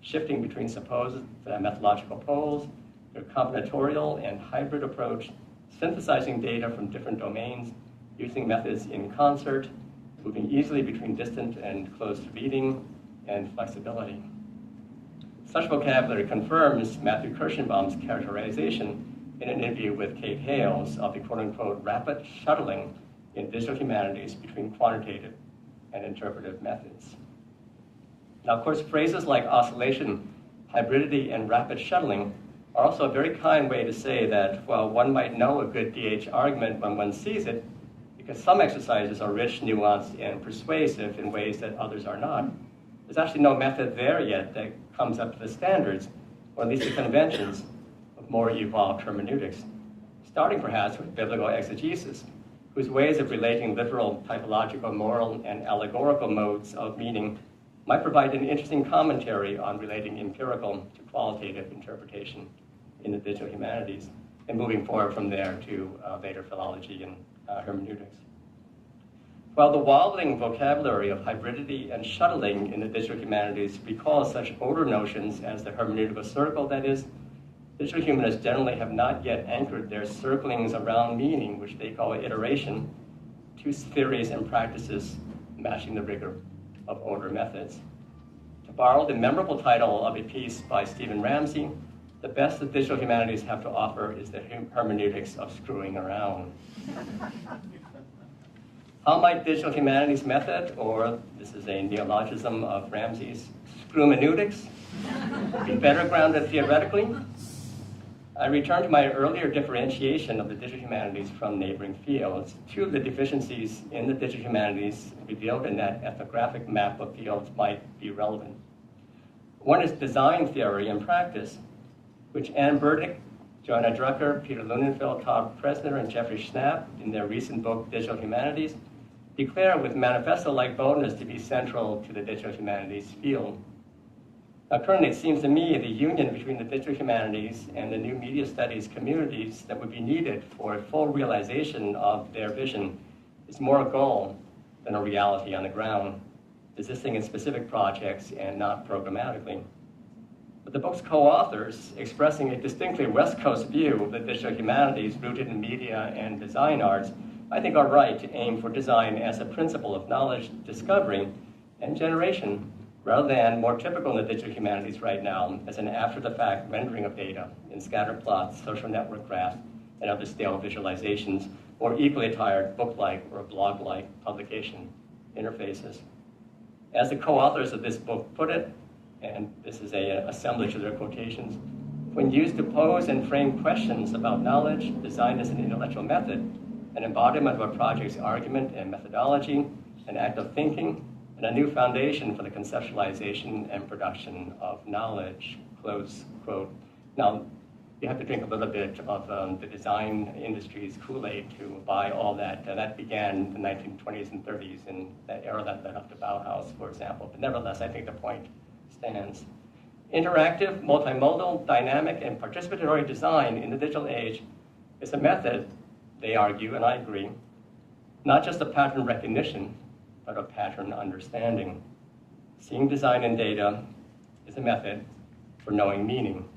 shifting between supposed methodological poles, their combinatorial and hybrid approach, synthesizing data from different domains, using methods in concert, moving easily between distant and close reading, and flexibility. Such vocabulary confirms Matthew Kirschenbaum's characterization in an interview with Kate Hales of the quote-unquote rapid shuttling in digital humanities between quantitative and interpretive methods. Now, of course, phrases like oscillation, hybridity, and rapid shuttling are also a very kind way to say that, well, one might know a good DH argument when one sees it, because some exercises are rich, nuanced, and persuasive in ways that others are not. There's actually no method there yet that comes up to the standards, or at least the conventions, of more evolved hermeneutics, starting perhaps with biblical exegesis, whose ways of relating literal, typological, moral, and allegorical modes of meaning might provide an interesting commentary on relating empirical to qualitative interpretation in the digital humanities, and moving forward from there to later philology and hermeneutics. While the wobbling vocabulary of hybridity and shuttling in the digital humanities recalls such older notions as the hermeneutical circle, that is, digital humanists generally have not yet anchored their circlings around meaning, which they call iteration, to theories and practices matching the rigor of older methods. To borrow the memorable title of a piece by Stephen Ramsey, the best that digital humanities have to offer is the hermeneutics of screwing around. How might digital humanities method, or this is a neologism of Ramsey's, screwmeneutics, be better grounded theoretically? I return to my earlier differentiation of the digital humanities from neighboring fields. Two of the deficiencies in the digital humanities revealed in that ethnographic map of fields might be relevant. One is design theory and practice, which Ann Burdick, Joanna Drucker, Peter Lunenfeld, Todd Presner, and Jeffrey Schnapp, in their recent book, Digital Humanities, declare with manifesto-like boldness to be central to the digital humanities field. Now, currently, it seems to me the union between the digital humanities and the new media studies communities that would be needed for a full realization of their vision is more a goal than a reality on the ground, existing in specific projects and not programmatically. But the book's co-authors, expressing a distinctly West Coast view of the digital humanities rooted in media and design arts, I think are right to aim for design as a principle of knowledge discovery and generation, rather than more typical in the digital humanities right now as an after-the-fact rendering of data in scatter plots, social network graphs, and other stale visualizations, or equally tired book-like or blog-like publication interfaces. As the co-authors of this book put it, and this is an assemblage of their quotations, when used to pose and frame questions about knowledge, design as an intellectual method, an embodiment of a project's argument and methodology, an act of thinking, and a new foundation for the conceptualization and production of knowledge, close quote. Now, you have to drink a little bit of the design industry's Kool-Aid to buy all that. That began in the 1920s and 30s in that era that led up to Bauhaus, for example. But nevertheless, I think the point stands. Interactive, multimodal, dynamic, and participatory design in the digital age is a method, they argue, and I agree, not just a pattern recognition, but a pattern understanding. Seeing design in data is a method for knowing meaning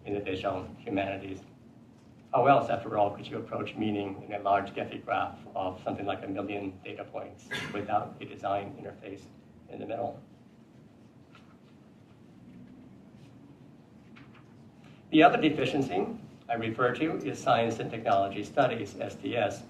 in the digital humanities. How else, after all, could you approach meaning in a large Gephi graph of something like 1 million data points without a design interface in the middle? The other deficiency I refer to is science and technology studies, STS,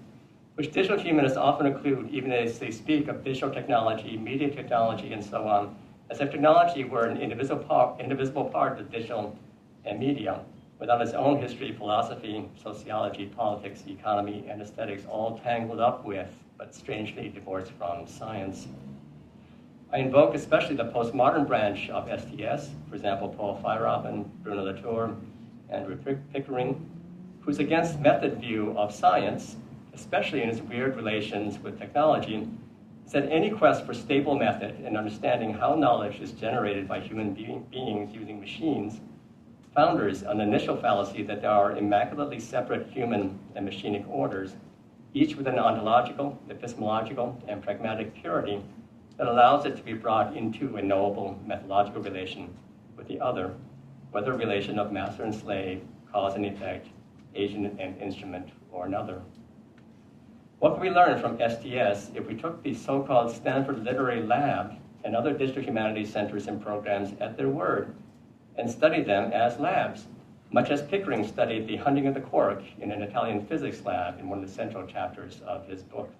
which digital humanists often include even as they speak of digital technology, media technology, and so on, as if technology were an indivisible part of digital and media, without its own history, philosophy, sociology, politics, economy, and aesthetics all tangled up with, but strangely divorced from, science. I invoke especially the postmodern branch of STS, for example, Paul Feyerabend, Bruno Latour, Andrew Pickering, whose against method view of science, especially in its weird relations with technology, is that any quest for stable method in understanding how knowledge is generated by human beings using machines founders an initial fallacy that there are immaculately separate human and machinic orders, each with an ontological, epistemological, and pragmatic purity that allows it to be brought into a knowable methodological relation with the other, whether a relation of master and slave, cause and effect, agent and instrument, or another. What can we learn from STS if we took the so-called Stanford Literary Lab and other digital humanities centers and programs at their word and studied them as labs, much as Pickering studied the hunting of the quark in an Italian physics lab in one of the central chapters of his book?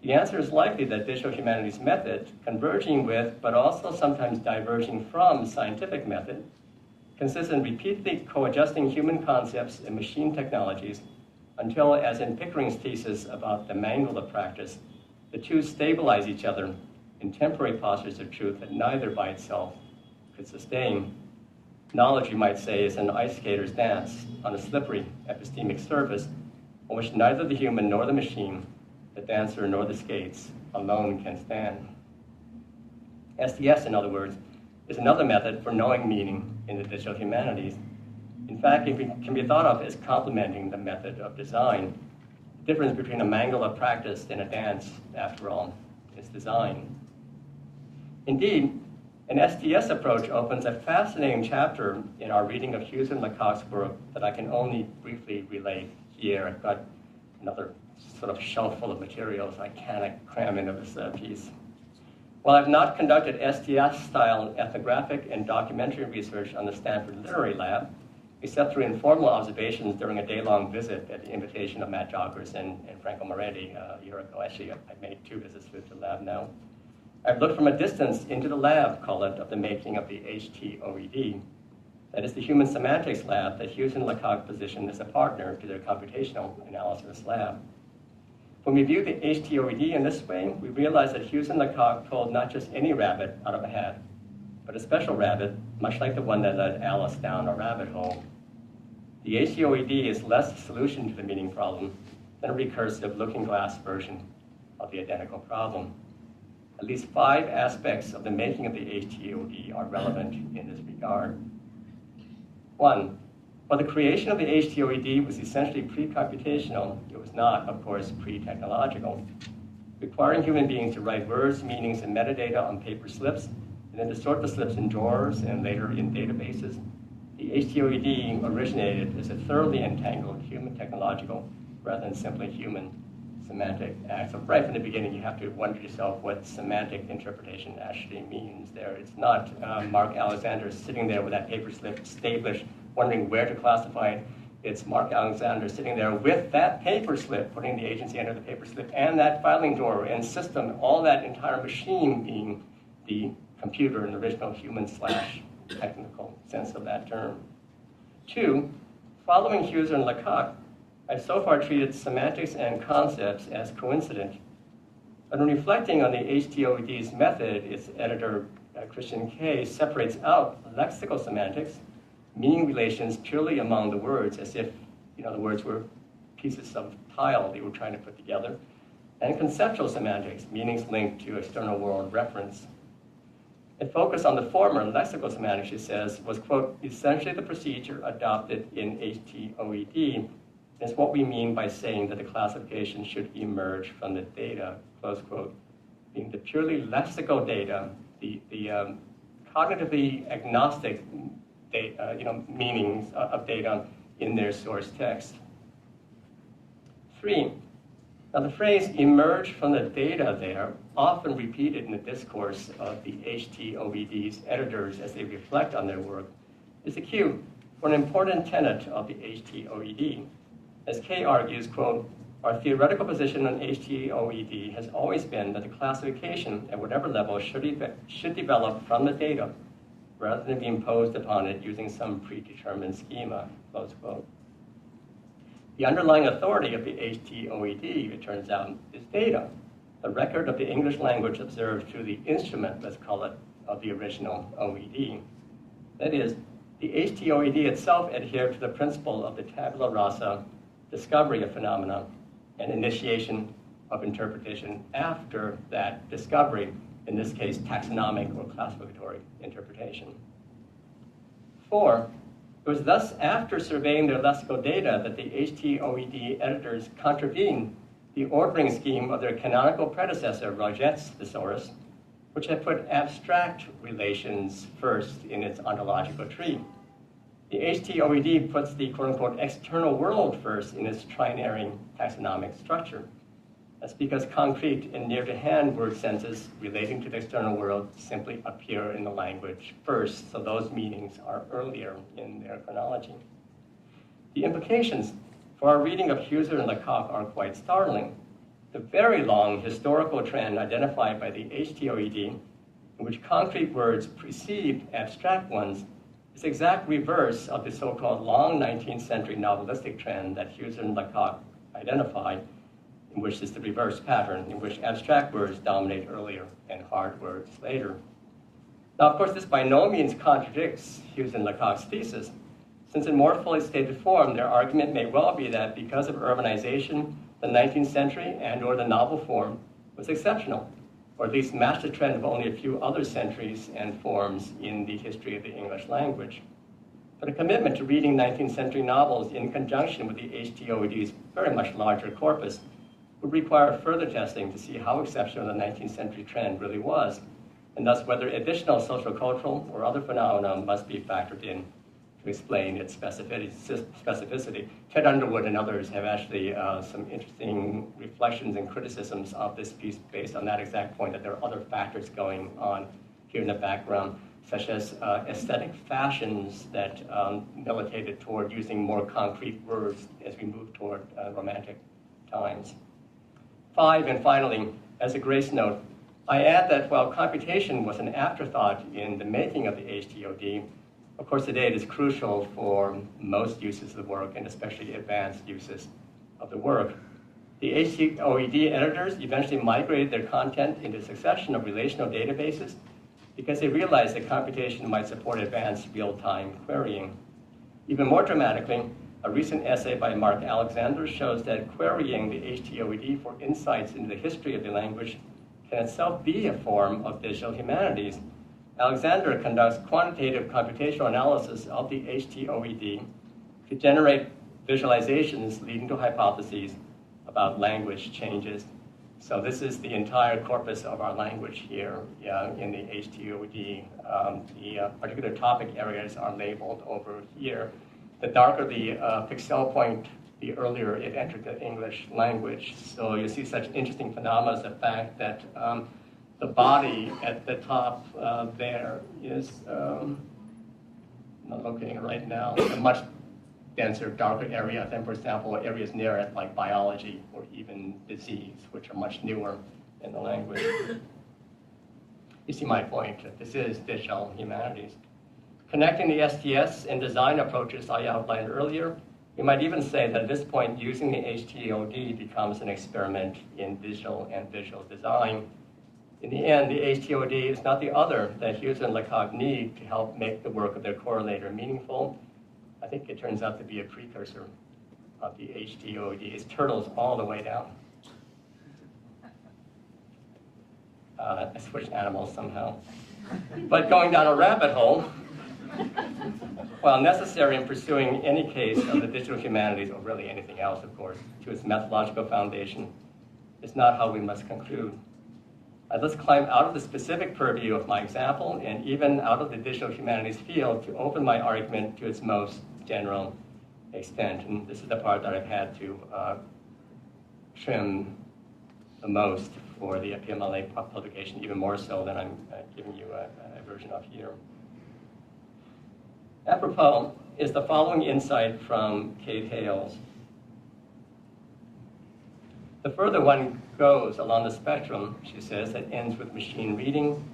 The answer is likely that digital humanities method, converging with, but also sometimes diverging from scientific method, consists in repeatedly co-adjusting human concepts and machine technologies until, as in Pickering's thesis about the mangle of practice, the two stabilize each other in temporary postures of truth that neither by itself could sustain. Knowledge, you might say, is an ice skater's dance on a slippery epistemic surface on which neither the human nor the machine, the dancer nor the skates, alone can stand. STS, in other words, is another method for knowing meaning in the digital humanities. In fact, it can be thought of as complementing the method of design. The difference between a mangle of practice and a dance, after all, is design. Indeed, an STS approach opens a fascinating chapter in our reading of Hughes and Lecoq's work that I can only briefly relate here. I've got another sort of shelf full of materials I cannot cram into this piece. While I've not conducted STS-style ethnographic and documentary research on the Stanford Literary Lab, except through informal observations during a day-long visit at the invitation of Matt Joggers and Franco Moretti a year ago. Actually, I've made 2 visits to the lab now. I've looked from a distance into the lab, call it, of the making of the HTOED. That is the Human Semantics Lab that Hughes and Lecoq positioned as a partner to their computational analysis lab. When we view the HTOED in this way, we realize that Hughes and Lecoq pulled not just any rabbit out of a hat. but a special rabbit, much like the one that led Alice down a rabbit hole. The HTOED is less a solution to the meaning problem than a recursive looking glass version of the identical problem. At least 5 aspects of the making of the HTOED are relevant in this regard. 1, while the creation of the HTOED was essentially pre-computational, it was not, of course, pre-technological. Requiring human beings to write words, meanings, and metadata on paper slips, and then to sort the slips in drawers and later in databases, the HTOED originated as a thoroughly entangled human technological rather than simply human semantic act. So right from the beginning, you have to wonder yourself what semantic interpretation actually means there. It's not Mark Alexander sitting there with that paper slip established, wondering where to classify it. It's Mark Alexander sitting there with that paper slip, putting the agency under the paper slip, and that filing drawer and system, all that entire machine being the computer in the original human/technical sense of that term. 2, following Husserl and Lecoq, I've so far treated semantics and concepts as coincident. But in reflecting on the HTOED's method, its editor, Christian Kay, separates out lexical semantics, meaning relations purely among the words, as if the words were pieces of tile they were trying to put together, and conceptual semantics, meanings linked to external world reference. A focus on the former, lexical semantics, she says, was, quote, essentially the procedure adopted in HTOED. It's what we mean by saying that the classification should emerge from the data, close quote, being the purely lexical data, the cognitively agnostic data, meanings of data in their source text. 3, now the phrase emerge from the data there, often repeated in the discourse of the HTOED's editors as they reflect on their work, is a cue for an important tenet of the HTOED. As Kay argues, quote, our theoretical position on HTOED has always been that the classification at whatever level should develop from the data rather than be imposed upon it using some predetermined schema, close quote. The underlying authority of the HTOED, it turns out, is data, the record of the English language observed through the instrument, let's call it, of the original OED. That is, the HTOED itself adhered to the principle of the tabula rasa, discovery of phenomena, and initiation of interpretation after that discovery, in this case, taxonomic or classificatory interpretation. 4, it was thus after surveying their lexical data that the HTOED editors contravened the ordering scheme of their canonical predecessor, Roget's thesaurus, which had put abstract relations first in its ontological tree. The HTOED puts the quote-unquote external world first in its trinary taxonomic structure. That's because concrete and near-to-hand word senses relating to the external world simply appear in the language first, so those meanings are earlier in their chronology. The implications for our reading of Husserl and Lecoq are quite startling. The very long historical trend identified by the HTOED, in which concrete words precede abstract ones, is the exact reverse of the so-called long 19th century novelistic trend that Husserl and Lecoq identified, in which is the reverse pattern, in which abstract words dominate earlier and hard words later. Now, of course, this by no means contradicts Husserl and Lecoq's thesis, since in more fully stated form, their argument may well be that because of urbanization, the 19th century and/or the novel form was exceptional, or at least matched the trend of only a few other centuries and forms in the history of the English language. But a commitment to reading 19th century novels in conjunction with the HTOED's very much larger corpus would require further testing to see how exceptional the 19th century trend really was, and thus whether additional social-cultural or other phenomena must be factored in to explain its specificity. Ted Underwood and others have actually some interesting reflections and criticisms of this piece based on that exact point, that there are other factors going on here in the background, such as aesthetic fashions that militated toward using more concrete words as we move toward Romantic times. 5, and finally, as a grace note, I add that while computation was an afterthought in the making of the HTOED, of course, today it is crucial for most uses of the work, and especially advanced uses of the work. The HTOED editors eventually migrated their content into a succession of relational databases because they realized that computation might support advanced real-time querying. Even more dramatically, a recent essay by Mark Alexander shows that querying the HTOED for insights into the history of the language can itself be a form of digital humanities. Alexander conducts quantitative computational analysis of the HTOED to generate visualizations leading to hypotheses about language changes. So this is the entire corpus of our language here in the HTOED. The particular topic areas are labeled over here. The darker the pixel point, the earlier it entered the English language. So you see such interesting phenomena as the fact that the body at the top there is, I'm not locating it right now, a much denser, darker area than, for example, areas near it like biology or even disease, which are much newer in the language. You see my point, that this is digital humanities. Connecting the STS and design approaches I outlined earlier, we might even say that at this point, using the HTOD becomes an experiment in digital and visual design. In the end, the HTOD is not the other that Hughes and Lecoq need to help make the work of their correlator meaningful. I think it turns out to be a precursor of the HTOD. It turtles all the way down. I switched animals somehow. But going down a rabbit hole, while necessary in pursuing any case of the digital humanities, or really anything else, of course, to its methodological foundation, is not how we must conclude. Let's climb out of the specific purview of my example and even out of the digital humanities field to open my argument to its most general extent. And this is the part that I've had to trim the most for the PMLA publication, even more so than I'm giving you a version of here. Apropos is the following insight from Kate Hales. The further one goes along the spectrum, she says, that ends with machine reading,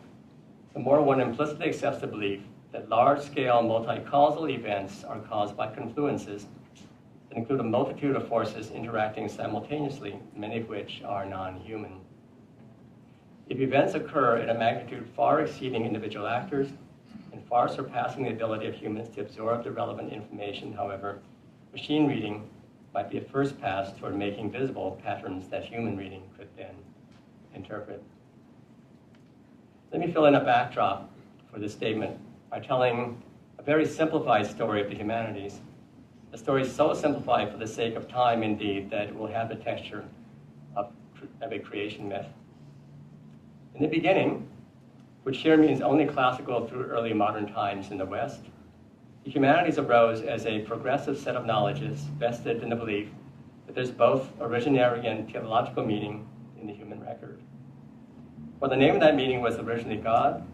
the more one implicitly accepts the belief that large-scale multi-causal events are caused by confluences that include a multitude of forces interacting simultaneously, many of which are non-human. If events occur at a magnitude far exceeding individual actors and far surpassing the ability of humans to absorb the relevant information, however, machine reading might be a first pass toward making visible patterns that human reading could then interpret. Let me fill in a backdrop for this statement by telling a very simplified story of the humanities, a story so simplified for the sake of time, indeed, that it will have the texture of a creation myth. In the beginning, which here means only classical through early modern times in the West, the humanities arose as a progressive set of knowledges vested in the belief that there's both originary and theological meaning in the human record. Well, the name of that meaning was originally God.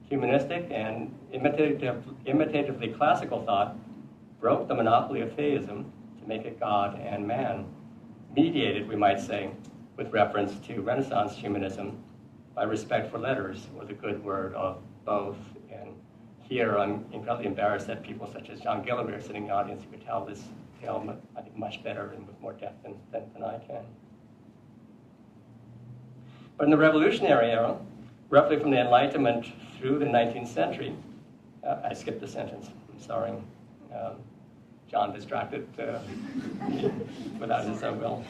Humanistic and imitatively classical thought broke the monopoly of theism to make it God and man, mediated, we might say, with reference to Renaissance humanism by respect for letters or the good word of both. And here I'm incredibly embarrassed that people such as John Gillespie are sitting in the audience who could tell this tale, I think, much better and with more depth than I can. But in the revolutionary era, roughly from the Enlightenment through the 19th century, I skipped a sentence, I'm sorry. John distracted me without his own will.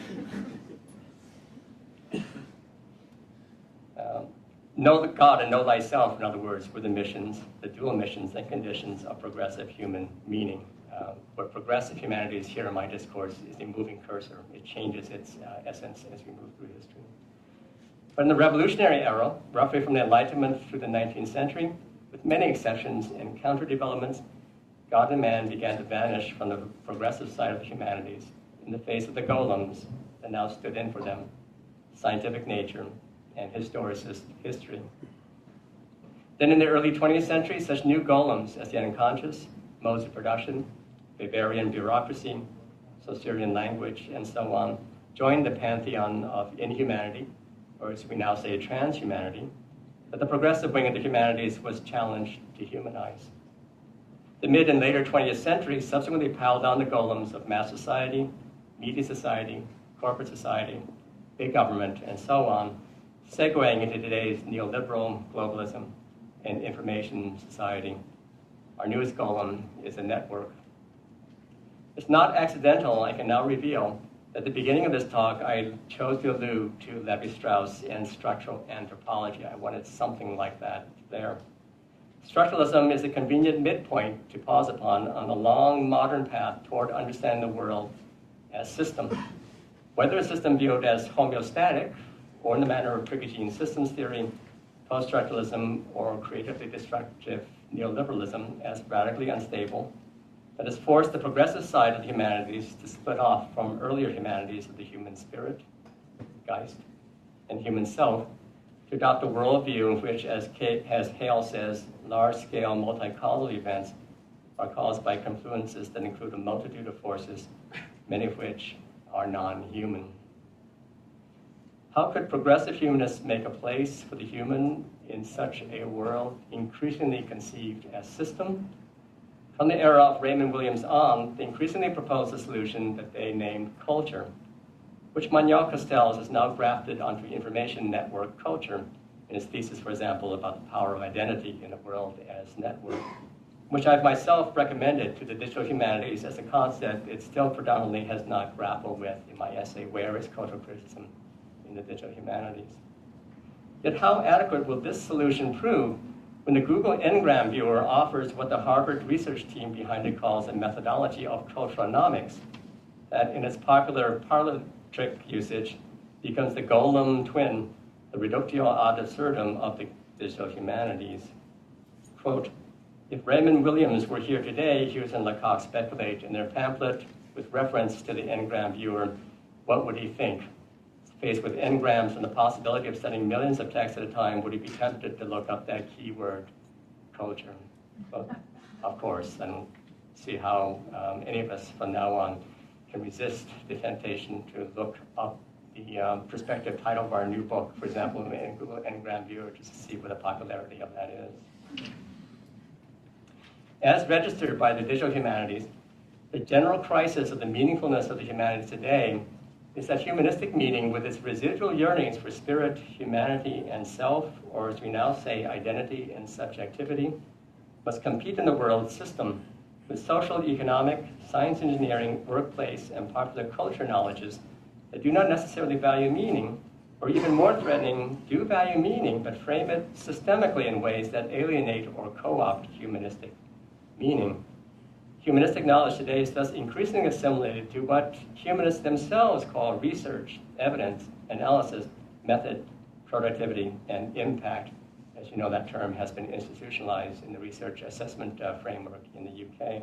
Know God and know thyself, in other words, were the missions, the dual missions and conditions of progressive human meaning. But progressive humanities here in my discourse is a moving cursor. It changes its essence as we move through history. But in the revolutionary era, roughly from the Enlightenment through the 19th century, with many exceptions and counter-developments, God and man began to vanish from the progressive side of the humanities in the face of the golems that now stood in for them, scientific nature and historicist history. Then in the early 20th century, such new golems as the unconscious, modes of production, Bavarian bureaucracy, Saussurian language, and so on, joined the pantheon of inhumanity, or as we now say, transhumanity, that the progressive wing of the humanities was challenged to humanize. The mid and later 20th century subsequently piled on the golems of mass society, media society, corporate society, big government, and so on, segueing into today's neoliberal globalism, and information society. Our newest golem is a network. It's not accidental, I can now reveal, at the beginning of this talk, I chose to allude to Levi-Strauss and structural anthropology. I wanted something like that there. Structuralism is a convenient midpoint to pause upon on the long modern path toward understanding the world as system. Whether a system viewed as homeostatic, or in the manner of Prigogine systems theory, post-structuralism, or creatively destructive neoliberalism as radically unstable, that has forced the progressive side of the humanities to split off from earlier humanities of the human spirit, Geist, and human self, to adopt a worldview in which, as Hale says, large-scale multi-causal events are caused by confluences that include a multitude of forces, many of which are non-human. How could progressive humanists make a place for the human in such a world increasingly conceived as system? From the era of Raymond Williams on, they increasingly proposed a solution that they named culture, which Manuel Castells has now grafted onto information network culture in his thesis, for example, about the power of identity in a world as network, which I've myself recommended to the digital humanities as a concept it still predominantly has not grappled with in my essay, Where is Cultural Criticism in the Digital Humanities? Yet how adequate will this solution prove when the Google Ngram viewer offers what the Harvard research team behind it calls a methodology of culturonomics, that in its popular parlor trick usage becomes the golem twin, the reductio ad absurdum of the digital humanities. Quote, if Raymond Williams were here today, Hughes and Lecoq speculate in their pamphlet with reference to the Ngram viewer, what would he think? Faced with Ngrams and the possibility of sending millions of texts at a time, would he be tempted to look up that keyword, culture? Well, of course, and see how any of us from now on can resist the temptation to look up the prospective title of our new book, for example, in Google Ngram Viewer, just to see what the popularity of that is. As registered by the digital humanities, the general crisis of the meaningfulness of the humanities today is that humanistic meaning, with its residual yearnings for spirit, humanity, and self, or as we now say, identity and subjectivity, must compete in the world system with social, economic, science, engineering, workplace, and popular culture knowledges that do not necessarily value meaning, or even more threatening, do value meaning, but frame it systemically in ways that alienate or co-opt humanistic meaning. Humanistic knowledge today is thus increasingly assimilated to what humanists themselves call research, evidence, analysis, method, productivity, and impact. As you know, that term has been institutionalized in the research assessment framework in the UK.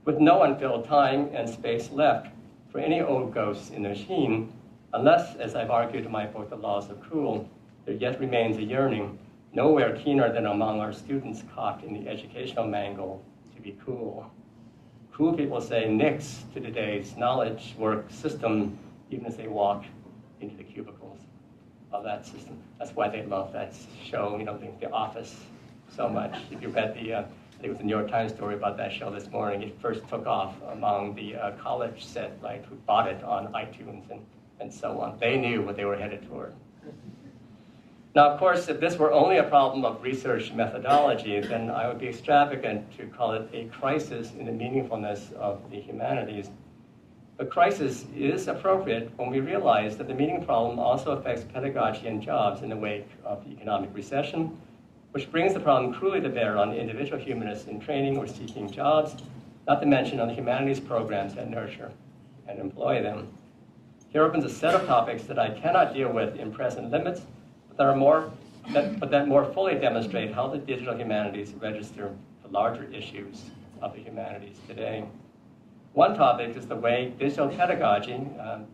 With no unfilled time and space left for any old ghosts in the machine, unless, as I've argued in my book, The Laws of Cool, there yet remains a yearning, nowhere keener than among our students caught in the educational mangle, to be cool. Cool people say nix to today's knowledge work system, even as they walk into the cubicles of that system. That's why they love that show, The Office, so much. If you read I think it was the New York Times story about that show this morning, it first took off among the college set, right, who bought it on iTunes and so on. They knew what they were headed toward. Now, of course, if this were only a problem of research methodology, then I would be extravagant to call it a crisis in the meaningfulness of the humanities. But crisis is appropriate when we realize that the meaning problem also affects pedagogy and jobs in the wake of the economic recession, which brings the problem cruelly to bear on individual humanists in training or seeking jobs, not to mention on the humanities programs that nurture and employ them. Here opens a set of topics that I cannot deal with in present limits, but that more fully demonstrate how the digital humanities register the larger issues of the humanities today. One topic is the way digital pedagogy,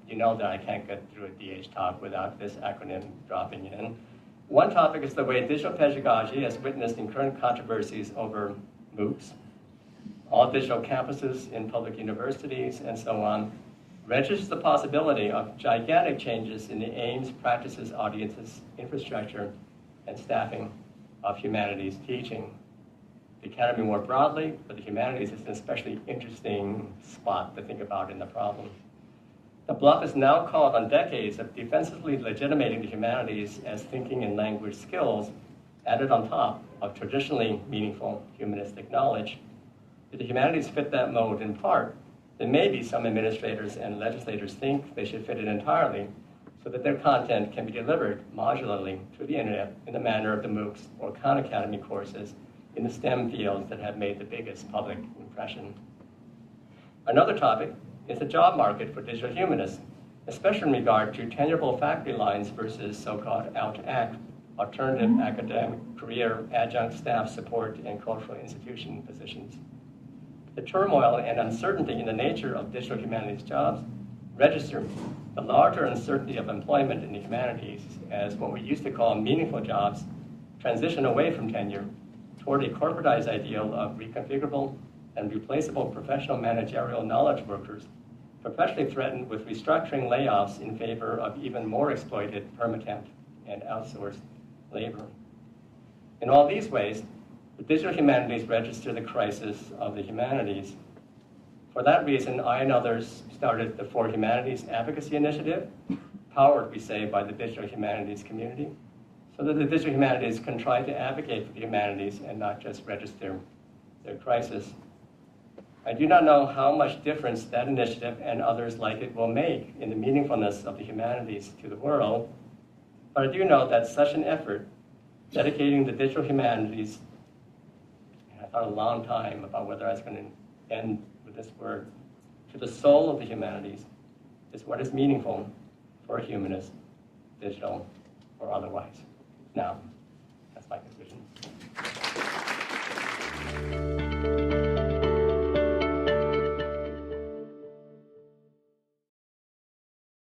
you know that I can't get through a DH talk without this acronym dropping in. One topic is the way digital pedagogy, as witnessed in current controversies over MOOCs, all digital campuses in public universities, and so on, registers the possibility of gigantic changes in the aims, practices, audiences, infrastructure, and staffing of humanities teaching. The academy more broadly, but the humanities is an especially interesting spot to think about in the problem. The bluff is now called on decades of defensively legitimating the humanities as thinking and language skills, added on top of traditionally meaningful humanistic knowledge. If the humanities fit that mold in part, then maybe some administrators and legislators think they should fit it entirely so that their content can be delivered modularly through the internet in the manner of the MOOCs or Khan Academy courses in the STEM fields that have made the biggest public impression. Another topic is the job market for digital humanists, especially in regard to tenurable faculty lines versus so-called out-act alternative academic career adjunct staff support and cultural institution positions. The turmoil and uncertainty in the nature of digital humanities jobs register the larger uncertainty of employment in the humanities as what we used to call meaningful jobs transition away from tenure toward a corporatized ideal of reconfigurable and replaceable professional managerial knowledge workers, professionally threatened with restructuring layoffs in favor of even more exploited permatemp and outsourced labor. In all these ways, the digital humanities register the crisis of the humanities. For that reason, I and others started the For Humanities Advocacy Initiative, powered, we say, by the digital humanities community, so that the digital humanities can try to advocate for the humanities and not just register their crisis. I do not know how much difference that initiative and others like it will make in the meaningfulness of the humanities to the world, but I do know that such an effort, dedicating the digital humanities, and I thought a long time about whether I was going to end with this word, to the soul of the humanities, is what is meaningful for a humanist, digital or otherwise. Now, that's my conclusion.